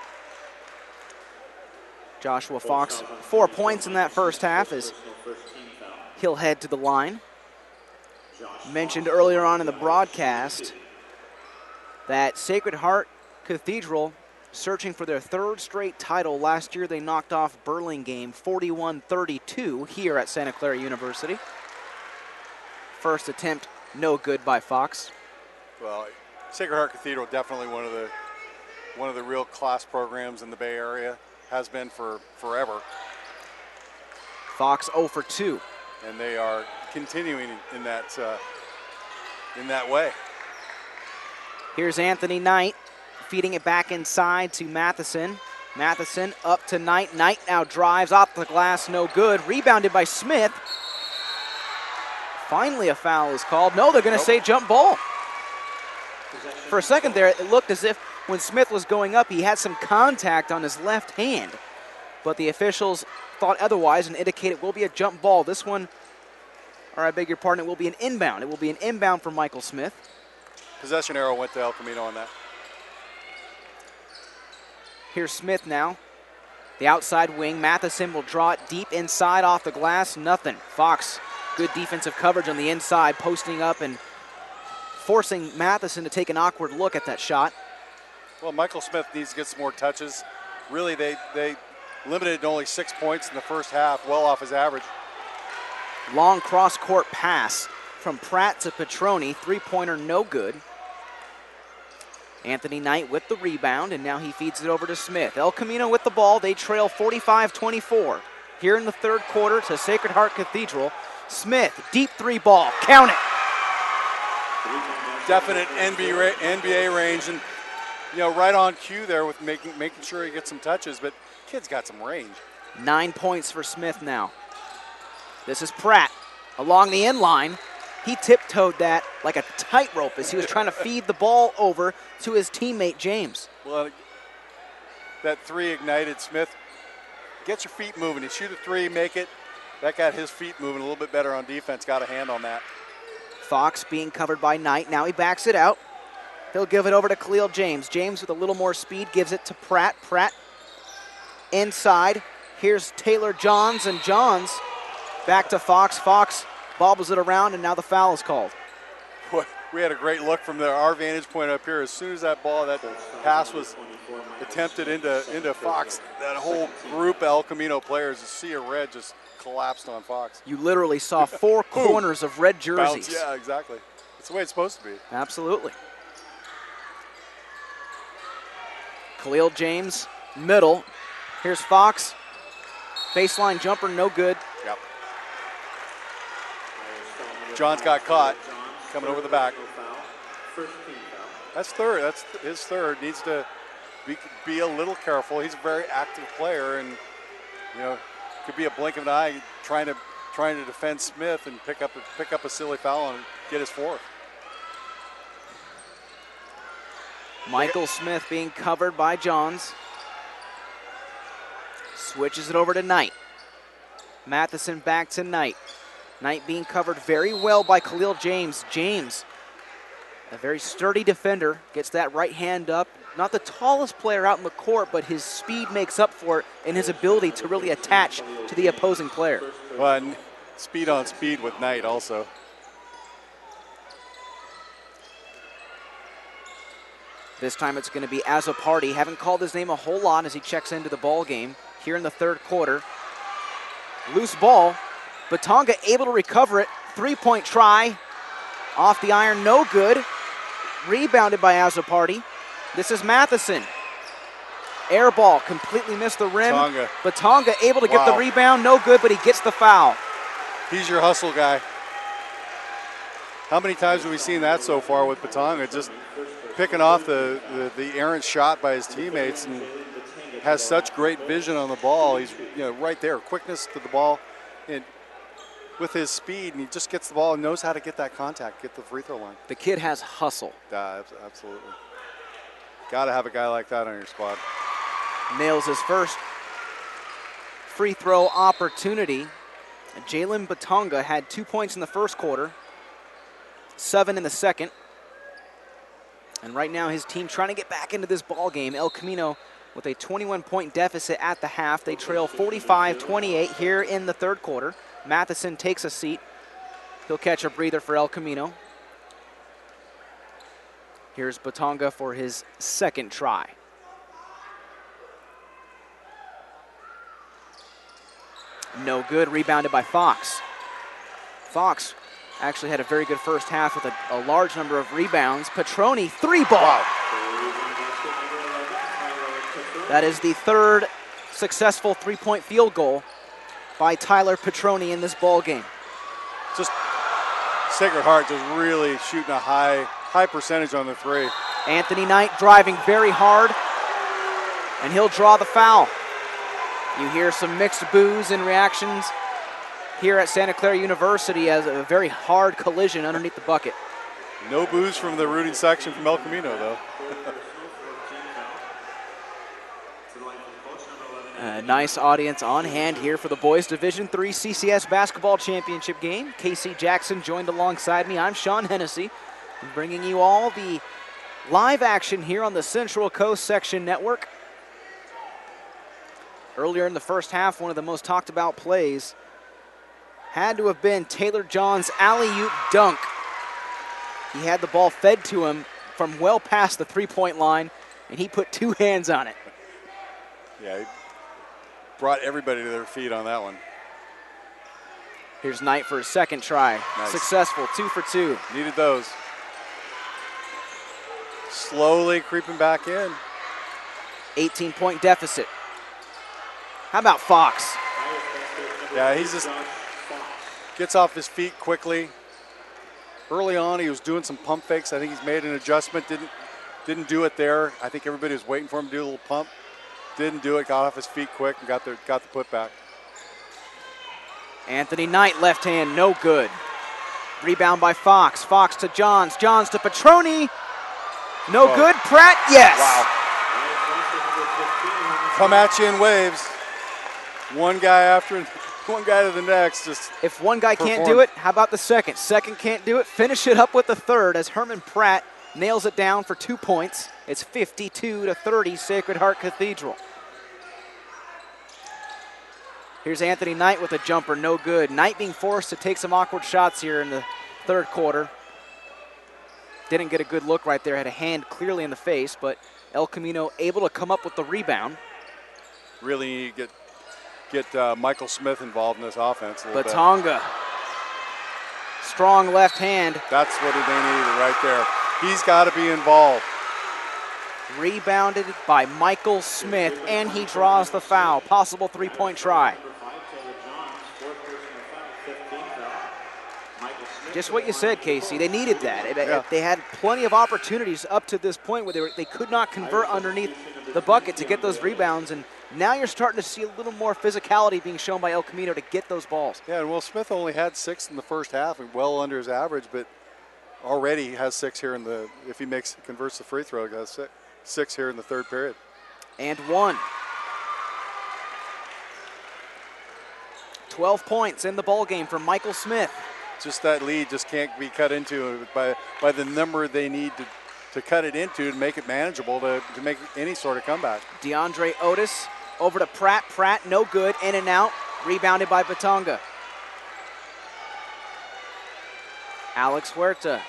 A: Joshua Fox, 4 points in that first half as he'll head to the line. Mentioned earlier on in the broadcast that Sacred Heart Cathedral searching for their 3rd straight title. Last year they knocked off Burlingame 41-32 here at Santa Clara University. First attempt no good by Fox.
B: Well, Sacred Heart Cathedral definitely one of the real class programs in the Bay Area. Has been for forever.
A: Fox 0 for 2.
B: And they are continuing in that way.
A: Here's Anthony Knight feeding it back inside to Matheson. Matheson up to Knight. Knight now drives off the glass, no good. Rebounded by Smith. Finally a foul is called. No, they're going to say jump ball. For a second there, it looked as if when Smith was going up, he had some contact on his left hand. But the officials thought otherwise and indicated it will be a jump ball. This one, or I beg your pardon, it will be an inbound. It will be an inbound for Michael Smith.
B: Possession arrow went to El Camino on that.
A: Here's Smith now. The outside wing. Matheson will draw it deep inside off the glass. Nothing. Fox, good defensive coverage on the inside, posting up and forcing Matheson to take an awkward look at that shot.
B: Well, Michael Smith needs to get some more touches. Really, they limited to only 6 points in the first half, well off his average.
A: Long cross-court pass from Pratt to Petroni. Three-pointer no good. Anthony Knight with the rebound, and now he feeds it over to Smith. El Camino with the ball. They trail 45-24. Here in the third quarter to Sacred Heart Cathedral. Smith, deep 3 ball. Count it.
B: Definite NBA range, and right on cue there with making sure he gets some touches, but kid's got some range.
A: 9 points for Smith now. This is Pratt along the end line. He tiptoed that like a tightrope as he was trying to feed the ball over to his teammate James.
B: Well, that 3 ignited Smith. Get your feet moving. You shoot a 3, make it. That got his feet moving a little bit better on defense. Got a hand on that.
A: Fox being covered by Knight. Now he backs it out. He'll give it over to Khalil James. James with a little more speed gives it to Pratt. Pratt inside. Here's Taylor Johns, and Johns back to Fox. Fox bobbles it around, and now the foul is called.
B: we had a great look from our vantage point up here. As soon as that pass was attempted into Fox, that whole group of El Camino players, a sea of red, just collapsed on Fox.
A: You literally saw four corners of red jerseys.
B: Bounce, yeah, exactly. It's the way it's supposed to be.
A: Absolutely. Khalil James, middle. Here's Fox. Baseline jumper, no good.
B: Yep. John's got caught, coming over the back. That's third. That's his third. Needs to be a little careful. He's a very active player, and could be a blink of an eye trying to defend Smith and pick up a silly foul and get his fourth.
A: Michael Smith being covered by Johns. Switches it over to Knight. Matheson back to Knight. Knight being covered very well by Khalil James. James, a very sturdy defender, gets that right hand up. Not the tallest player out in the court, but his speed makes up for it and his ability to really attach to the opposing player.
B: Well, and speed on speed with Knight also.
A: This time it's going to be Azzopardi. Haven't called his name a whole lot as he checks into the ball game here in the third quarter. Loose ball. Batonga able to recover it. Three-point try. Off the iron, no good. Rebounded by Azzopardi. This is Matheson. Air ball, completely missed the rim. Batonga able to get the rebound, no good, but he gets the foul.
B: He's your hustle guy. How many times have we seen that so far with Batonga? Just picking off the errant shot by his teammates, and has such great vision on the ball. He's right there, quickness to the ball, and with his speed, and he just gets the ball and knows how to get that contact, get the free throw line.
A: The kid has hustle.
B: Absolutely. Got to have a guy like that on your squad.
A: Nails his first free throw opportunity. Jalen Batonga had 2 points in the first quarter, 7 in the second. And right now his team trying to get back into this ball game. El Camino with a 21-point deficit at the half. They trail 45-28 here in the third quarter. Matheson takes a seat. He'll catch a breather for El Camino. Here's Batonga for his second try. No good, rebounded by Fox. Fox actually had a very good first half with a large number of rebounds. Petroni, three ball. Wow. That is the third successful three-point field goal by Tyler Petroni in this ball game.
B: Just Sacred Heart just really shooting a high percentage on the three.
A: Anthony Knight driving very hard, and he'll draw the foul. You hear some mixed boos and reactions here at Santa Clara University as a very hard collision underneath the bucket.
B: No boos from the rooting section from El Camino, though.
A: A nice audience on hand here for the boys Division III CCS basketball championship game. Casey Jackson joined alongside me. I'm Sean Hennessy, bringing you all the live action here on the Central Coast Section Network. Earlier in the first half, one of the most talked about plays had to have been Taylor John's alley-oop dunk. He had the ball fed to him from well past the three-point line, and he put two hands on it.
B: Yeah, he brought everybody to their feet on that one.
A: Here's Knight for his second try.
B: Nice.
A: Successful, 2 for 2.
B: Needed those. Slowly creeping back in.
A: 18-point deficit. How about Fox?
B: Yeah, he just gets off his feet quickly. Early on, he was doing some pump fakes. I think he's made an adjustment. Didn't do it there. I think everybody was waiting for him to do a little pump. Didn't do it. Got off his feet quick and got the putback.
A: Anthony Knight, left hand, no good. Rebound by Fox. Fox to Johns. Johns to Petroni. No good. Pratt, yes.
B: Wow. Come at you in waves. One guy to the next. Just
A: if one guy can't do it, how about the second? Second can't do it. Finish it up with the third as Herman Pratt nails it down for 2 points. It's 52-30, Sacred Heart Cathedral. Here's Anthony Knight with a jumper, no good. Knight being forced to take some awkward shots here in the third quarter. Didn't get a good look right there. Had a hand clearly in the face, but El Camino able to come up with the rebound.
B: Really need to get Michael Smith involved in this offense a little bit.
A: Batonga. Strong left hand.
B: That's what they needed right there. He's got to be involved.
A: Rebounded by Michael Smith, and he draws the foul. Possible three-point try. Just what you said, Casey. They needed that. They had plenty of opportunities up to this point where they could not convert underneath the bucket to get those rebounds, and now you're starting to see a little more physicality being shown by El Camino to get those balls.
B: Yeah, and Will Smith only had 6 in the first half, and well under his average, but already he has 6 here in the, if he converts the free throw, he has 6 here in the third period.
A: And 1. 12 points in the ball game for Michael Smith.
B: Just that lead just can't be cut into by the number they need to cut it into to make it manageable to make any sort of comeback.
A: DeAndre Otis over to Pratt. Pratt, no good, in and out. Rebounded by Batonga. Alex Huerta.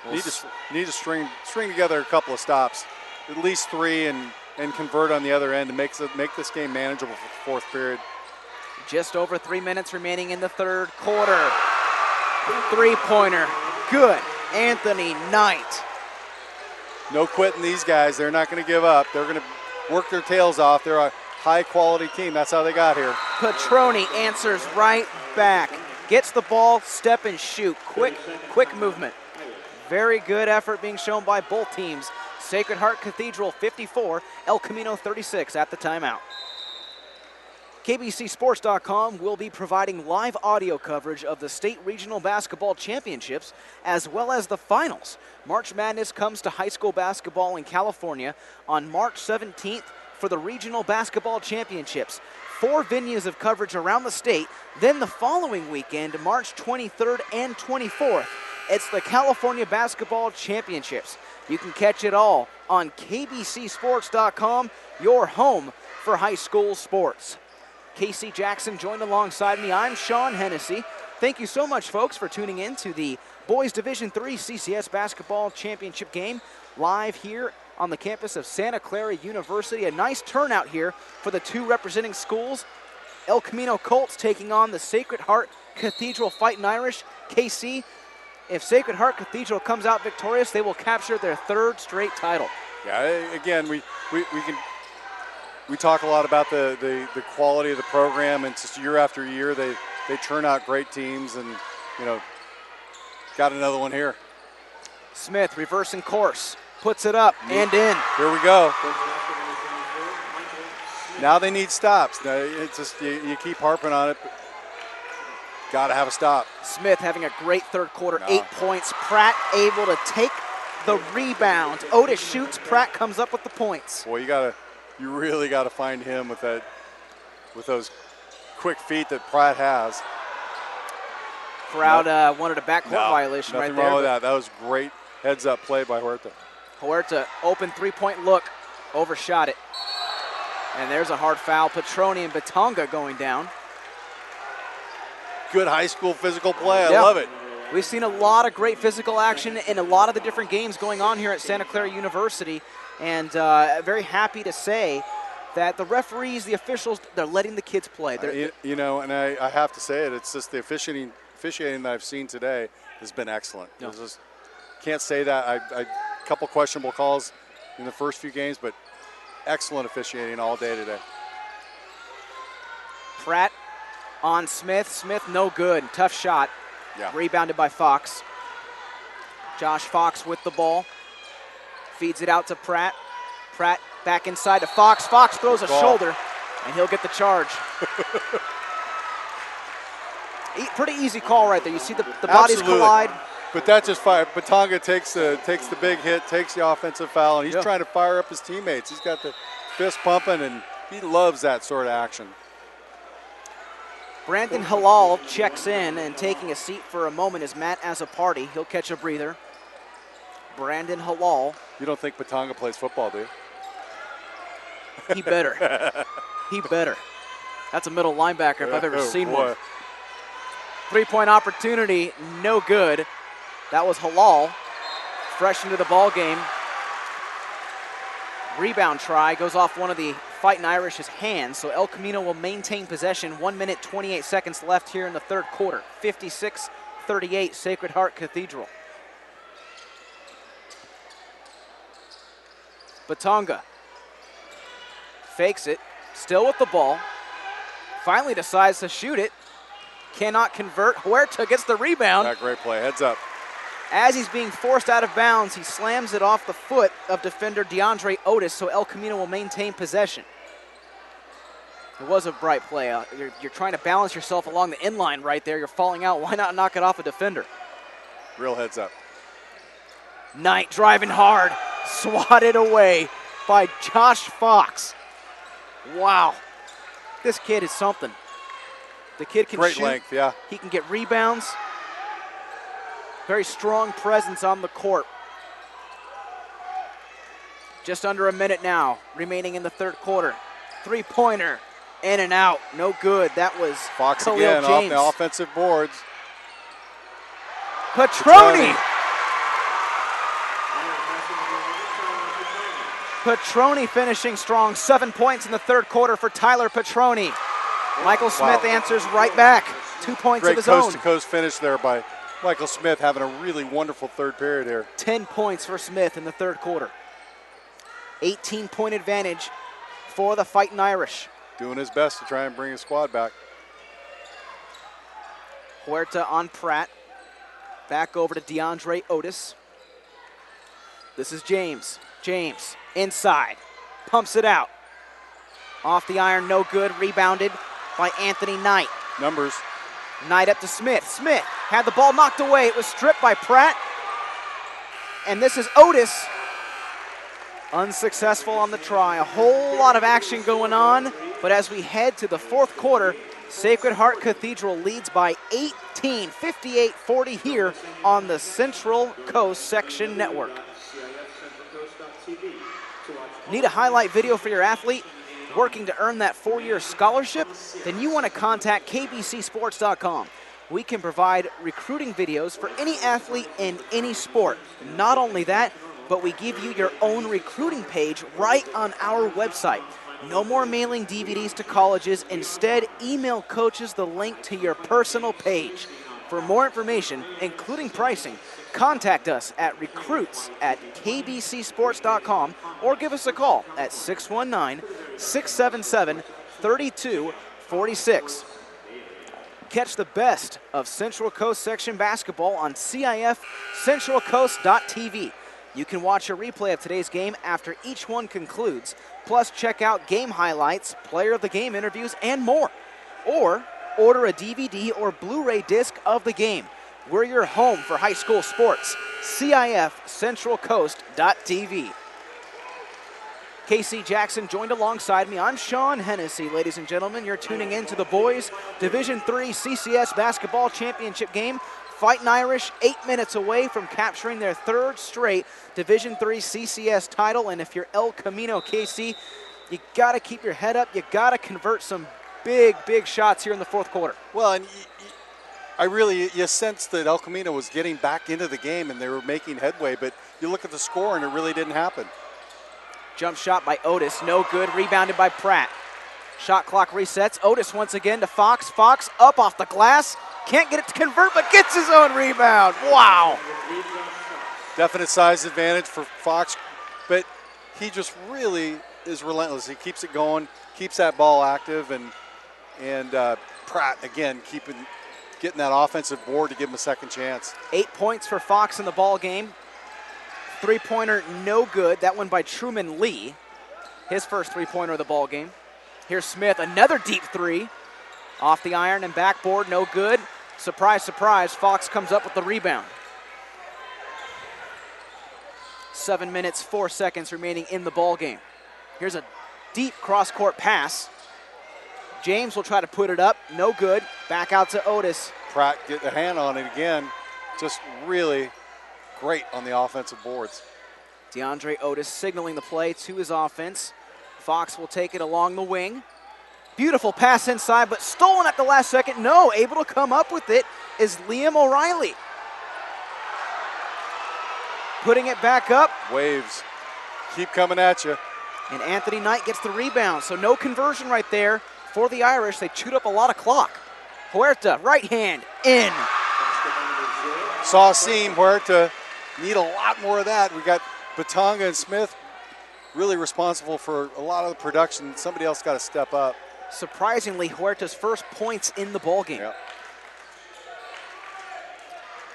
B: Need to string together a couple of stops, at least 3, and convert on the other end to make this game manageable for the fourth period.
A: Just over 3 minutes remaining in the third quarter. Three-pointer, good. Anthony Knight.
B: No quitting these guys. They're not going to give up. They're going to work their tails off. They're a high-quality team. That's how they got here.
A: Petroni answers right back. Gets the ball, step and shoot. Quick movement. Very good effort being shown by both teams. Sacred Heart Cathedral 54, El Camino 36 at the timeout. KBCSports.com will be providing live audio coverage of the State Regional Basketball Championships as well as the finals. March Madness comes to high school basketball in California on March 17th for the Regional Basketball Championships. 4 venues of coverage around the state. Then the following weekend, March 23rd and 24th, it's the California Basketball Championships. You can catch it all on KBCSports.com, your home for high school sports. Casey Jackson joined alongside me. I'm Sean Hennessy. Thank you so much, folks, for tuning in to the Boys Division III CCS Basketball Championship game live here on the campus of Santa Clara University. A nice turnout here for the 2 representing schools. El Camino Colts taking on the Sacred Heart Cathedral Fighting Irish. KC, if Sacred Heart Cathedral comes out victorious, they will capture their 3rd straight title.
B: Yeah, again, we talk a lot about the quality of the program, and just year after year they turn out great teams, and got another one here.
A: Smith reversing course, puts it up and in.
B: Here we go. Now they need stops. Now it's just you keep harping on it, but got to have a stop.
A: Smith having a great third quarter, 8 points. Pratt able to take the rebound. Otis shoots, Pratt comes up with the points.
B: Boy, you really got to find him with those quick feet that Pratt has.
A: Crowd wanted a backcourt violation right there.
B: Nothing wrong with that. That was great heads-up play by Huerta.
A: Huerta, open three-point look, overshot it. And there's a hard foul. Petroni and Batonga going down.
B: Good high school physical play. I love it.
A: We've seen a lot of great physical action in a lot of the different games going on here at Santa Clara University. And very happy to say that the referees, the officials, they're letting the kids play.
B: And I have to say it. It's just the officiating that I've seen today has been excellent.
A: No.
B: Just can't say that. A couple questionable calls in the first few games, but excellent officiating all day today.
A: Pratt on Smith. Smith no good. Tough shot.
B: Yeah.
A: Rebounded by Fox. Josh Fox with the ball. Feeds it out to Pratt. Pratt back inside to Fox. Fox throws a shoulder, and he'll get the charge. Pretty easy call right there. You see the bodies collide.
B: But that just fire. Batonga takes the big hit, takes the offensive foul, and he's trying to fire up his teammates. He's got the fist pumping, and he loves that sort of action.
A: Brandon Halal checks in, and taking a seat for a moment is Matt Azzapardi. He'll catch a breather. Brandon Halal.
B: You don't think Batonga plays football, do you?
A: He better. He better. That's a middle linebacker if I've ever seen one. 3-point opportunity, no good. That was Halal. fresh into the ball game. Rebound try goes off one of the Fighting Irish's hands, so El Camino will maintain possession. 1 minute, 28 seconds left here in the third quarter. 56-38, Sacred Heart Cathedral. Batonga fakes it, still with the ball. Finally decides to shoot it. Cannot convert. Huerta gets the rebound.
B: Great play, heads up.
A: As he's being forced out of bounds, he slams it off the foot of defender DeAndre Otis, so El Camino will maintain possession. It was a bright play. You're trying to balance yourself along the inline right there. You're falling out. Why not knock it off a defender?
B: Real heads up.
A: Knight driving hard, swatted away by Josh Fox. Wow. This kid is something. The kid can
B: Great
A: shoot.
B: length, yeah.
A: He can get rebounds. Very strong presence on the court. Just under a minute now remaining in the third quarter. Three-pointer, in and out, no good. That was
B: Fox
A: Khalil
B: again
A: James.
B: off the offensive boards.
A: Petroni. Petroni finishing strong. 7 points in the third quarter for Tyler Petroni. Michael Smith answers right back. 2 points
B: Great
A: of his own.
B: coast-to-coast finish there by Michael Smith, having a really wonderful third period here.
A: 10 points for Smith in the third quarter. 18-point advantage for the Fighting Irish.
B: Doing his best to try and bring his squad back.
A: Huerta on Pratt. Back over to DeAndre Otis. This is James. James inside. Pumps it out. Off the iron, no good. Rebounded by Anthony Knight.
B: Numbers.
A: Knight up to Smith. Smith had the ball knocked away. It was stripped by Pratt. And this is Otis. Unsuccessful on the try. A whole lot of action going on. But as we head to the fourth quarter, Sacred Heart Cathedral leads by 18, 58-40 here on the Central Coast Section Network. Need a highlight video for your athlete working to earn that 4-year scholarship? Then you want to contact kbcsports.com. We can provide recruiting videos for any athlete in any sport. Not only that, but we give you your own recruiting page right on our website. No more mailing DVDs to colleges. Instead, email coaches the link to your personal page. For more information, including pricing, contact us at recruits@kbcsports.com or give us a call at 619-677-3246. Catch the best of Central Coast Section basketball on CIF-Centralcoast.tv. You can watch a replay of today's game after each one concludes, plus check out game highlights, player of the game interviews, and more. Or order a DVD or Blu-ray disc of the game. We're your home for high school sports. CIF-Centralcoast.tv. KC Jackson joined alongside me. I'm Sean Hennessy, ladies and gentlemen. You're tuning in to the boys Division III CCS basketball championship game. Fighting Irish 8 minutes away from capturing their third straight Division III CCS title. And if you're El Camino KC, you got to keep your head up. You got to convert some big shots here in the fourth quarter.
B: Well, and you sensed that El Camino was getting back into the game and they were making headway, but you look at the score and it really didn't happen.
A: Jump shot by Otis, no good, rebounded by Pratt. Shot clock resets. Otis once again to Fox. Fox up off the glass. Can't get it to convert, but gets his own rebound. Wow.
B: Definite size advantage for Fox, but he just really is relentless. He keeps it going, keeps that ball active, and Pratt, again, getting that offensive board to give him a second chance. 8
A: points for Fox in the ball game. Three-pointer, no good. That one by Truman Lee. His first three-pointer of the ball game. Here's Smith, another deep three. Off the iron and backboard, no good. Surprise, surprise, Fox comes up with the rebound. 7 minutes, 4 seconds remaining in the ball game. Here's a deep cross-court pass. James will try to put it up, no good. Back out to Otis.
B: Pratt get a hand on it again. Just really great on the offensive boards.
A: DeAndre Otis signaling the play to his offense. Fox will take it along the wing. Beautiful pass inside, but stolen at the last second. No, able to come up with it is Liam O'Reilly. putting it back up.
B: Waves keep coming at you.
A: And Anthony Knight gets the rebound, so no conversion right there for the Irish. They chewed up a lot of clock. Huerta, right hand, in.
B: Saw a seam. Huerta need a lot more of that. We got Batonga and Smith really responsible for a lot of the production. Somebody else got to step up.
A: Surprisingly, Huerta's first points in the ballgame.
B: Yep.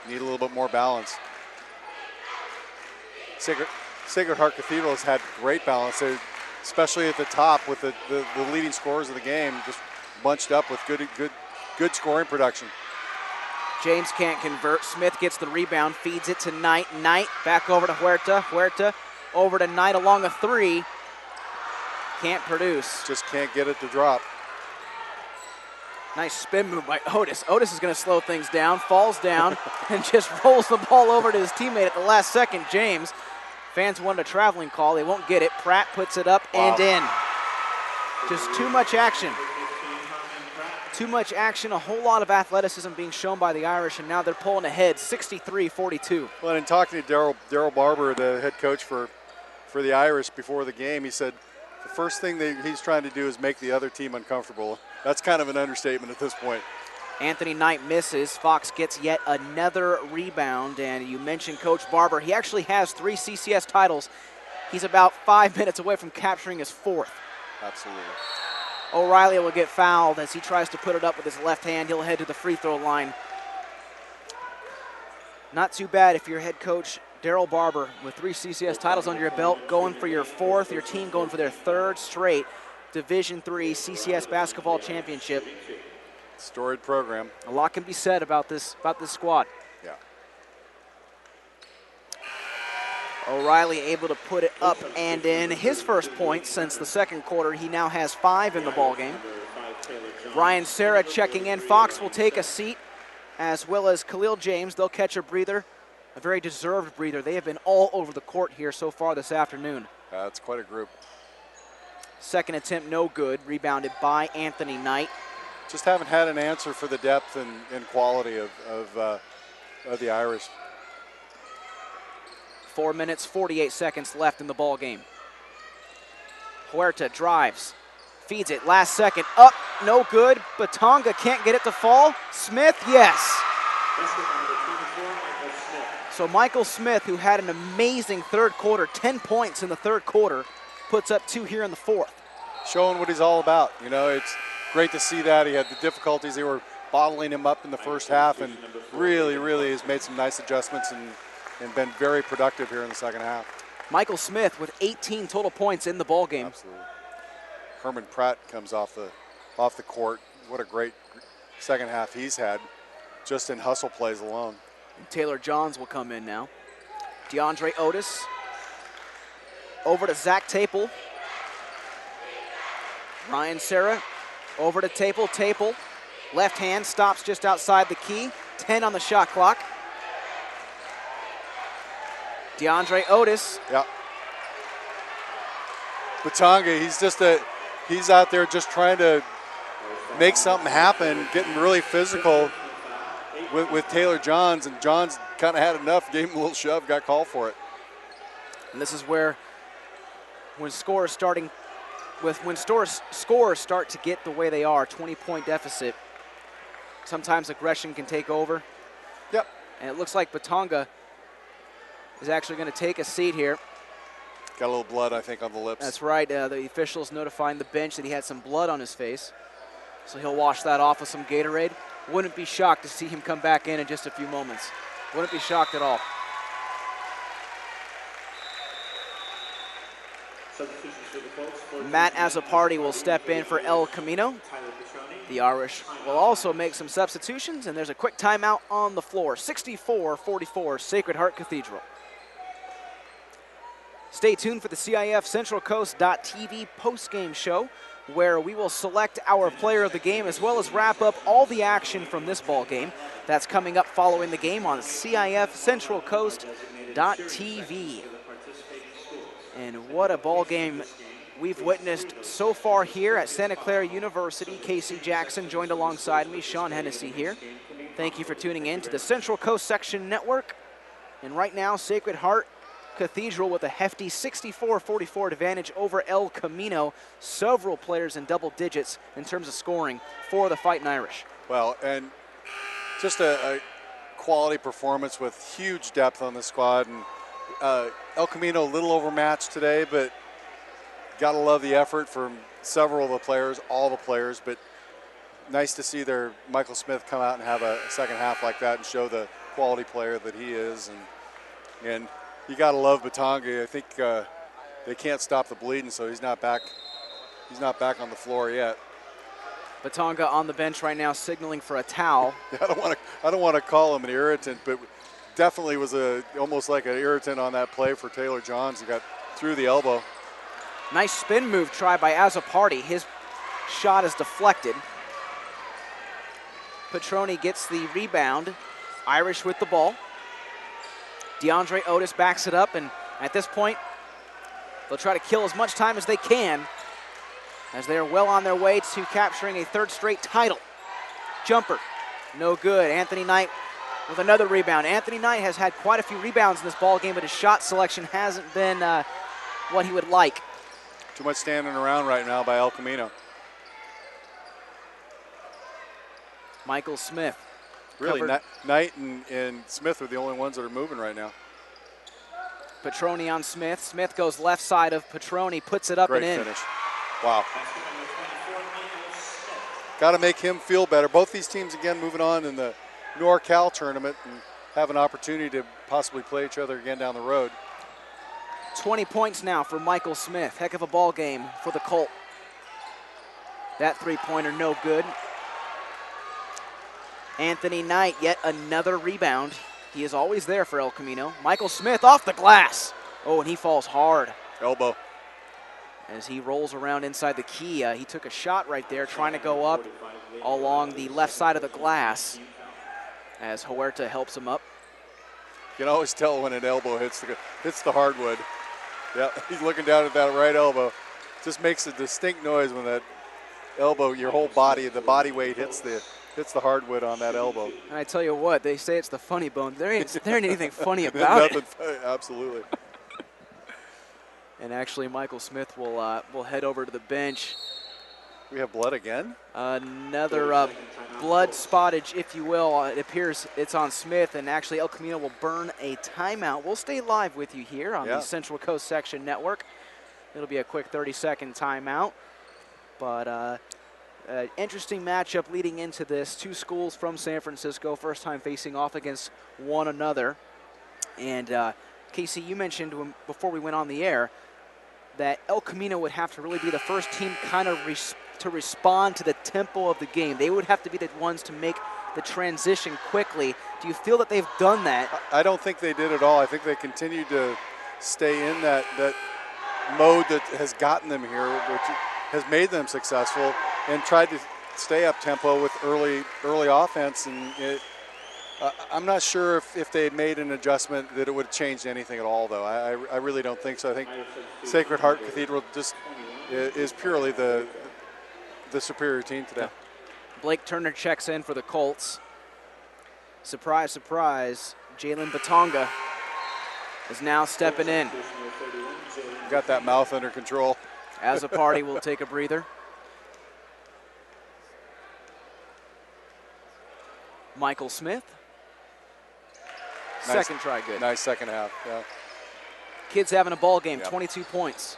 B: Need a little bit more balance. Sacred Heart Cathedral has had great balance, especially at the top with the leading scorers of the game, just bunched up with good scoring production.
A: James can't convert. Smith gets the rebound, feeds it to Knight. Knight back over to Huerta. Huerta over to Knight along a three. Can't produce.
B: Just can't get it to drop.
A: Nice spin move by Otis. Otis is going to slow things down, falls down, and just rolls the ball over to his teammate at the last second, James. Fans wanted a traveling call. They won't get it. Pratt puts it up and in. Just too much action. Too much action, a whole lot of athleticism being shown by the Irish, and now they're pulling ahead 63-42.
B: Well, in talking to Daryl Barber, the head coach for the Irish before the game, he said the first thing he's trying to do is make the other team uncomfortable. That's kind of an understatement at this point.
A: Anthony Knight misses. Fox gets yet another rebound, and you mentioned Coach Barber. He actually has 3 CCS titles. He's about 5 minutes away from capturing his 4th.
B: Absolutely.
A: O'Reilly will get fouled as he tries to put it up with his left hand. He'll head to the free throw line. Not too bad if you're head coach Daryl Barber with 3 CCS titles under your belt, going for your 4th, your team going for their 3rd straight Division III CCS basketball championship.
B: Storied program.
A: A lot can be said about this squad.
B: Yeah.
A: O'Reilly able to put it up and in. His first point since the second quarter. He now has 5 in the ballgame. Ryan Serra checking in. Fox will take a seat, as well as Khalil James. They'll catch a breather, a very deserved breather. They have been all over the court here so far this afternoon.
B: That's quite a group.
A: Second attempt, no good. Rebounded by Anthony Knight.
B: Just haven't had an answer for the depth and quality of the Irish.
A: 4 minutes, 48 seconds left in the ball game. Huerta drives, feeds it, last second, up, no good. Batonga can't get it to fall. Smith, yes. So Michael Smith, who had an amazing third quarter, 10 points in the third quarter, puts up 2 here in the 4th.
B: Showing what he's all about. You know, it's great to see that. He had the difficulties. They were bottling him up in the first half, and really has made some nice adjustments and been very productive here in the second half.
A: Michael Smith with 18 total points in the ball game.
B: Absolutely. Herman Pratt comes off the court. What a great second half he's had, just in hustle plays alone.
A: And Taylor Johns will come in now. DeAndre Otis over to Zach Taple. Ryan Serra over to Taple. Taple, left hand, stops just outside the key. 10 on the shot clock. DeAndre Otis.
B: Yeah. Batonga, he's out there just trying to make something happen, getting really physical with Taylor Johns, and Johns kind of had enough, gave him a little shove, got called for it.
A: And this is where when scores start to get the way they are, 20-point deficit, sometimes aggression can take over.
B: Yep.
A: And it looks like Batonga is actually going to take a seat here.
B: Got a little blood, I think, on the lips.
A: That's right. The officials notifying the bench that he had some blood on his face. So he'll wash that off with some Gatorade. Wouldn't be shocked to see him come back in just a few moments. Wouldn't be shocked at all. Matt Azzopardi will step in for El Camino. The Irish will also make some substitutions, and there's a quick timeout on the floor. 64-44, Sacred Heart Cathedral. Stay tuned for the CIF-Central Coast.tv postgame show, where we will select our player of the game as well as wrap up all the action from this ball game. That's coming up following the game on CIF-Central Coast.tv. And what a ball game we've witnessed so far here at Santa Clara University. Casey Jackson joined alongside me, Sean Hennessy here. Thank you for tuning in to the Central Coast Section Network. And right now, Sacred Heart Cathedral with a hefty 64-44 advantage over El Camino. Several players in double digits in terms of scoring for the Fighting Irish.
B: Well, and just a quality performance with huge depth on the squad. And El Camino a little overmatched today, but got to love the effort from several of the players, all the players. But nice to see their Michael Smith come out and have a second half like that and show the quality player that he is. And you got to love Batanga. I think they can't stop the bleeding, so he's not back. He's not back on the floor yet.
A: Batanga on the bench right now, signaling for a towel.
B: I don't want to call him an irritant, but definitely was almost like an irritant on that play for Taylor Johns. He got through the elbow.
A: Nice spin move tried by Azzopardi. His shot is deflected. Petroni gets the rebound. Irish with the ball. DeAndre Otis backs it up, and at this point, they'll try to kill as much time as they can as they are well on their way to capturing a third straight title. Jumper, no good. Anthony Knight with another rebound. Anthony Knight has had quite a few rebounds in this ball game, but his shot selection hasn't been what he would like.
B: Too much standing around right now by El Camino.
A: Michael Smith.
B: Really, Knight and Smith are the only ones that are moving right now.
A: Petroni on Smith. Smith goes left side of Petroni, puts it up
B: Great
A: and in.
B: Finish. Wow. Got to make him feel better. Both these teams, again, moving on in the NorCal tournament and have an opportunity to possibly play each other again down the road.
A: 20 points now for Michael Smith. Heck of a ball game for the Colt. That three-pointer no good. Anthony Knight, yet another rebound. He is always there for El Camino. Michael Smith off the glass. Oh, and he falls hard.
B: Elbow.
A: As he rolls around inside the key, he took a shot right there, trying to go up along the left side of the glass as Huerta helps him up.
B: You can always tell when an elbow hits the hardwood. Yeah, he's looking down at that right elbow. Just makes a distinct noise when that elbow, your whole body, the body weight hits the hardwood on that elbow.
A: And I tell you what, they say it's the funny bone. There ain't anything funny about it.
B: Funny, absolutely.
A: And actually, Michael Smith will head over to the bench.
B: We have blood again?
A: Another blood spottage, if you will. It appears it's on Smith, and actually El Camino will burn a timeout. We'll stay live with you here on the Central Coast Section Network. It'll be a quick 30-second timeout. But interesting matchup leading into this. Two schools from San Francisco, first time facing off against one another. And Casey, you mentioned before we went on the air that El Camino would have to really be the first team kind of to respond to the tempo of the game. They would have to be the ones to make the transition quickly. Do you feel that they've done that?
B: I don't think they did at all. I think they continued to stay in that mode that has gotten them here, which has made them successful, and tried to stay up tempo with early offense. And I'm not sure if they had made an adjustment that it would have changed anything at all, though. I really don't think so. I think Sacred Heart Cathedral just is purely the superior team today.
A: Blake Turner checks in for the Colts. Surprise, surprise, Jalen Batanga is now stepping in.
B: Got that mouth under control.
A: Azzopardi will take a breather. Michael Smith.
B: Nice,
A: second try good.
B: Nice second half, yeah.
A: Kids having a ball game, 22 points.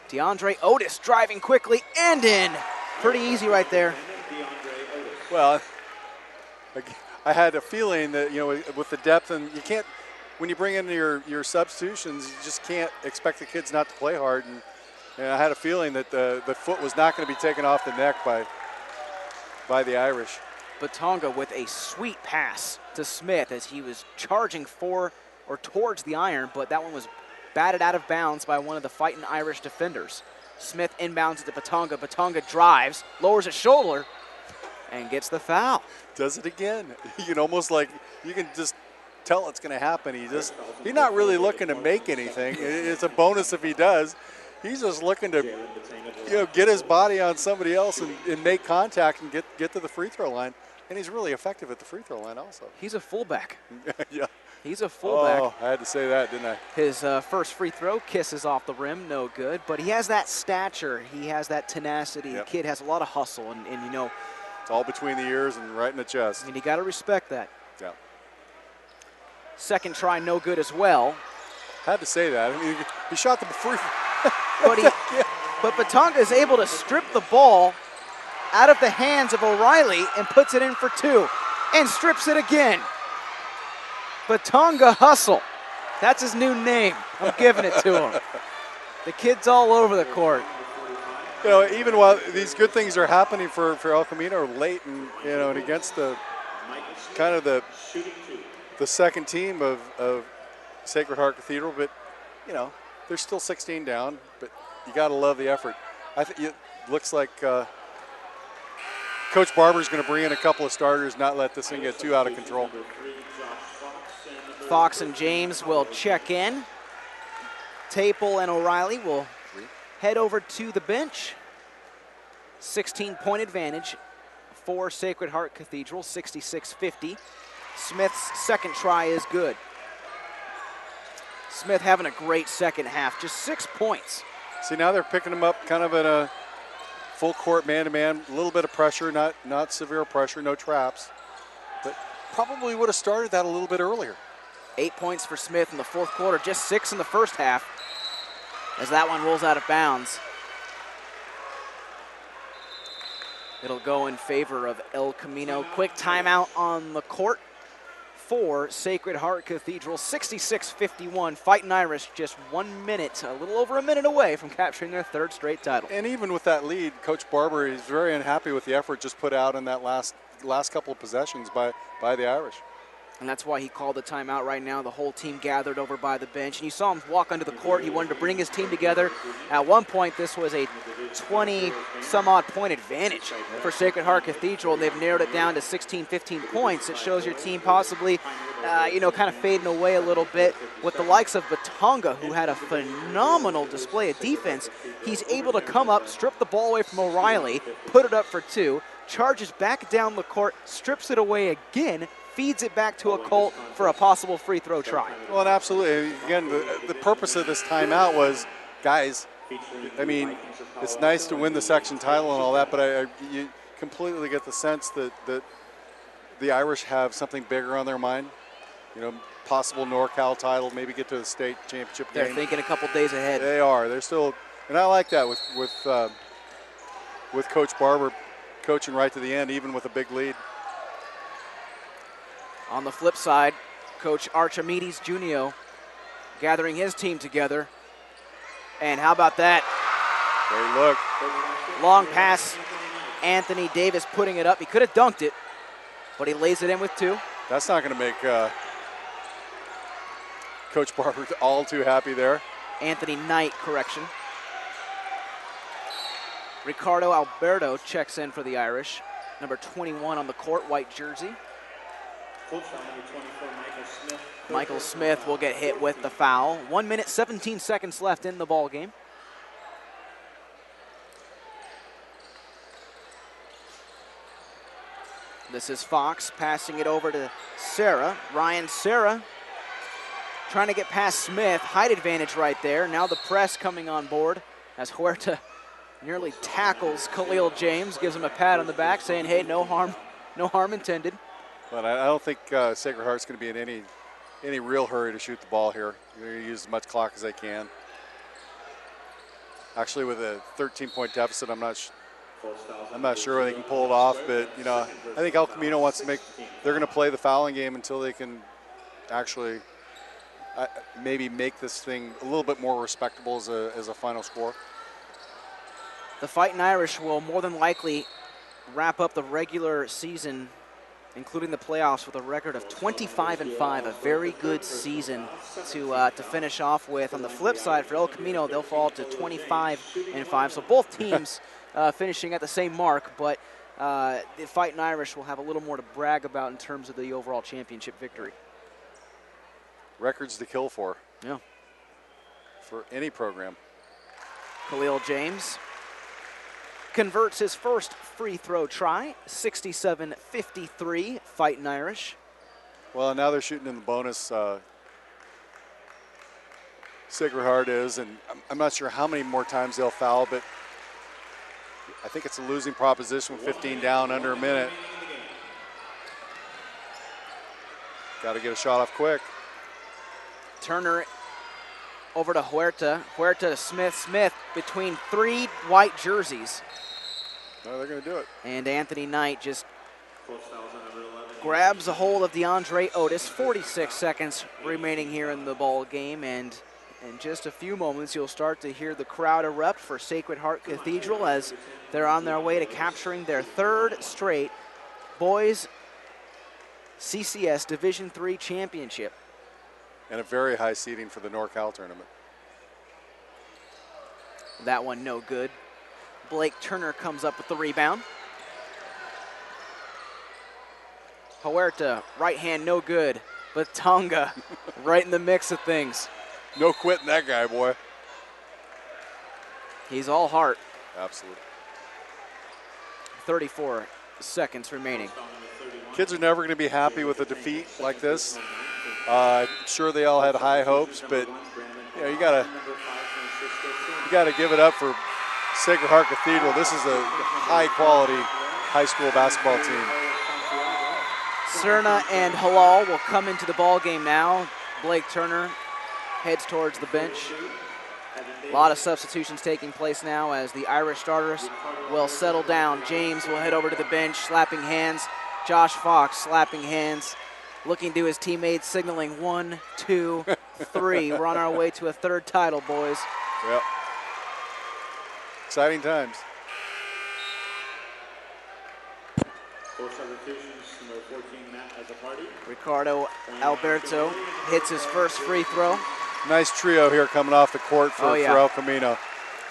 A: DeAndre Otis driving quickly and in. Pretty easy right there.
B: Well, I had a feeling that, with the depth, and you can't, when you bring in your substitutions, you just can't expect the kids not to play hard. And I had a feeling that the foot was not going to be taken off the neck by the Irish.
A: Batanga with a sweet pass to Smith as he was charging towards the iron, but that one was batted out of bounds by one of the Fighting Irish defenders. Smith inbounds it to Batanga. Batanga drives, lowers his shoulder, and gets the foul.
B: Does it again. You can just tell it's going to happen. He's not really looking to make anything. It's a bonus if he does. He's just looking to, get his body on somebody else and make contact and get to the free throw line. And he's really effective at the free throw line also.
A: He's a fullback.
B: Yeah.
A: He's a fullback.
B: Oh, I had to say that, didn't I?
A: His first free throw kisses off the rim, no good. But he has that stature. He has that tenacity.
B: Yep.
A: The kid has a lot of hustle, and you know.
B: It's all between the ears and right in the chest.
A: And you got to respect that.
B: Yeah.
A: Second try, no good as well.
B: Had to say that. I mean, he shot the free.
A: But Batonga is able to strip the ball out of the hands of O'Reilly and puts it in for 2 and strips it again. Batonga Hustle. That's his new name. I'm giving it to him. The kid's all over the court.
B: You know, even while these good things are happening for El Camino late and, you know, and against the kind of the second team of Sacred Heart Cathedral, but, you know, they're still 16 down, but you got to love the effort. I think it looks like Coach Barber's going to bring in a couple of starters, not let this thing get too out of control.
A: Fox and James will check in. Taple and O'Reilly will head over to the bench. 16-point advantage for Sacred Heart Cathedral, 66-50. Smith's second try is good. Smith having a great second half, just 6 points.
B: See, now they're picking him up kind of in a full court man-to-man, a little bit of pressure, not severe pressure, no traps. But probably would have started that a little bit earlier.
A: 8 points for Smith in the fourth quarter, just 6 in the first half, as that one rolls out of bounds. It'll go in favor of El Camino. Quick timeout on the court for Sacred Heart Cathedral. 66-51. Fighting Irish just 1 minute, a little over a minute away from capturing their third straight title.
B: And even with that lead, Coach Barber is very unhappy with the effort just put out in that last couple of possessions by the Irish.
A: And that's why he called the timeout right now. The whole team gathered over by the bench. And you saw him walk onto the court. He wanted to bring his team together. At one point, this was a 20-some-odd point advantage for Sacred Heart Cathedral, and they've narrowed it down to 16, 15 points. It shows your team possibly, kind of fading away a little bit. With the likes of Batonga, who had a phenomenal display of defense, he's able to come up, strip the ball away from O'Reilly, put it up for 2, charges back down the court, strips it away again, feeds it back to a Colt for a possible free throw try.
B: Well, and absolutely. Again, the purpose of this timeout was, guys, I mean, it's nice to win the section title and all that, but you completely get the sense that the Irish have something bigger on their mind. You know, possible NorCal title, maybe get to the state championship game.
A: They're thinking a couple days ahead.
B: They are. They're still, and I like that with Coach Barber coaching right to the end, even with a big lead.
A: On the flip side, Coach Archimedes Junio gathering his team together. And how about that?
B: Great look.
A: Long pass. Anthony Davis putting it up. He could have dunked it, but he lays it in with 2.
B: That's not going to make Coach Barber all too happy there.
A: Anthony Knight, correction. Ricardo Alberto checks in for the Irish. Number 21 on the court, white jersey. Michael Smith will get hit with the foul. 1 minute, 17 seconds left in the ball game. This is Fox passing it over to Serra. Ryan Serra trying to get past Smith. Height advantage right there. Now the press coming on board as Huerta nearly tackles Khalil James, gives him a pat on the back saying, hey, no harm intended.
B: But I don't think Sacred Heart's going to be in any real hurry to shoot the ball here. They're going to use as much clock as they can. Actually, with a 13-point deficit, I'm not sure they can pull it off. But you know, I think El Camino wants to make. They're going to play the fouling game until they can actually maybe make this thing a little bit more respectable as a final score.
A: The Fighting Irish will more than likely wrap up the regular season, including the playoffs, with a record of 25-5, a very good season to finish off with. On the flip side, for El Camino, they'll fall to 25-5. So both teams finishing at the same mark, but the Fighting Irish will have a little more to brag about in terms of the overall championship victory.
B: Records to kill for.
A: Yeah.
B: For any program.
A: Khalil James converts his first free throw try, 67-53, Fighting Irish.
B: Well, now they're shooting in the bonus. Sacred Heart is, and I'm not sure how many more times they'll foul, but I think it's a losing proposition with 15 down under a minute. Got to get a shot off quick.
A: Turner over to Huerta. Huerta to Smith. Smith between three white jerseys.
B: No, they're going to do it.
A: And Anthony Knight just grabs a hold of DeAndre Otis. 46 seconds remaining here in the ball game, and in just a few moments you'll start to hear the crowd erupt for Sacred Heart Cathedral as they're on their way to capturing their third straight boys CCS Division III championship.
B: And a very high seeding for the NorCal tournament.
A: That one no good. Blake Turner comes up with the rebound. Huerta, right hand no good, but Tonga right in the mix of things.
B: No quitting that guy, boy.
A: He's all heart.
B: Absolutely.
A: 34 seconds remaining.
B: Kids are never going to be happy with a defeat like this. I'm sure they all had high hopes, but you know, you gotta give it up for Sacred Heart Cathedral. This is a high-quality high school basketball team.
A: Cerna and Halal will come into the ball game now. Blake Turner heads towards the bench. A lot of substitutions taking place now as the Irish starters will settle down. James will head over to the bench, slapping hands. Josh Fox slapping hands, looking to his teammates, signaling 1, 2, 3. We're on our way to a third title, boys.
B: Yep. Exciting times.
A: Ricardo Alberto hits his first free throw.
B: Nice trio here coming off the court for El Camino.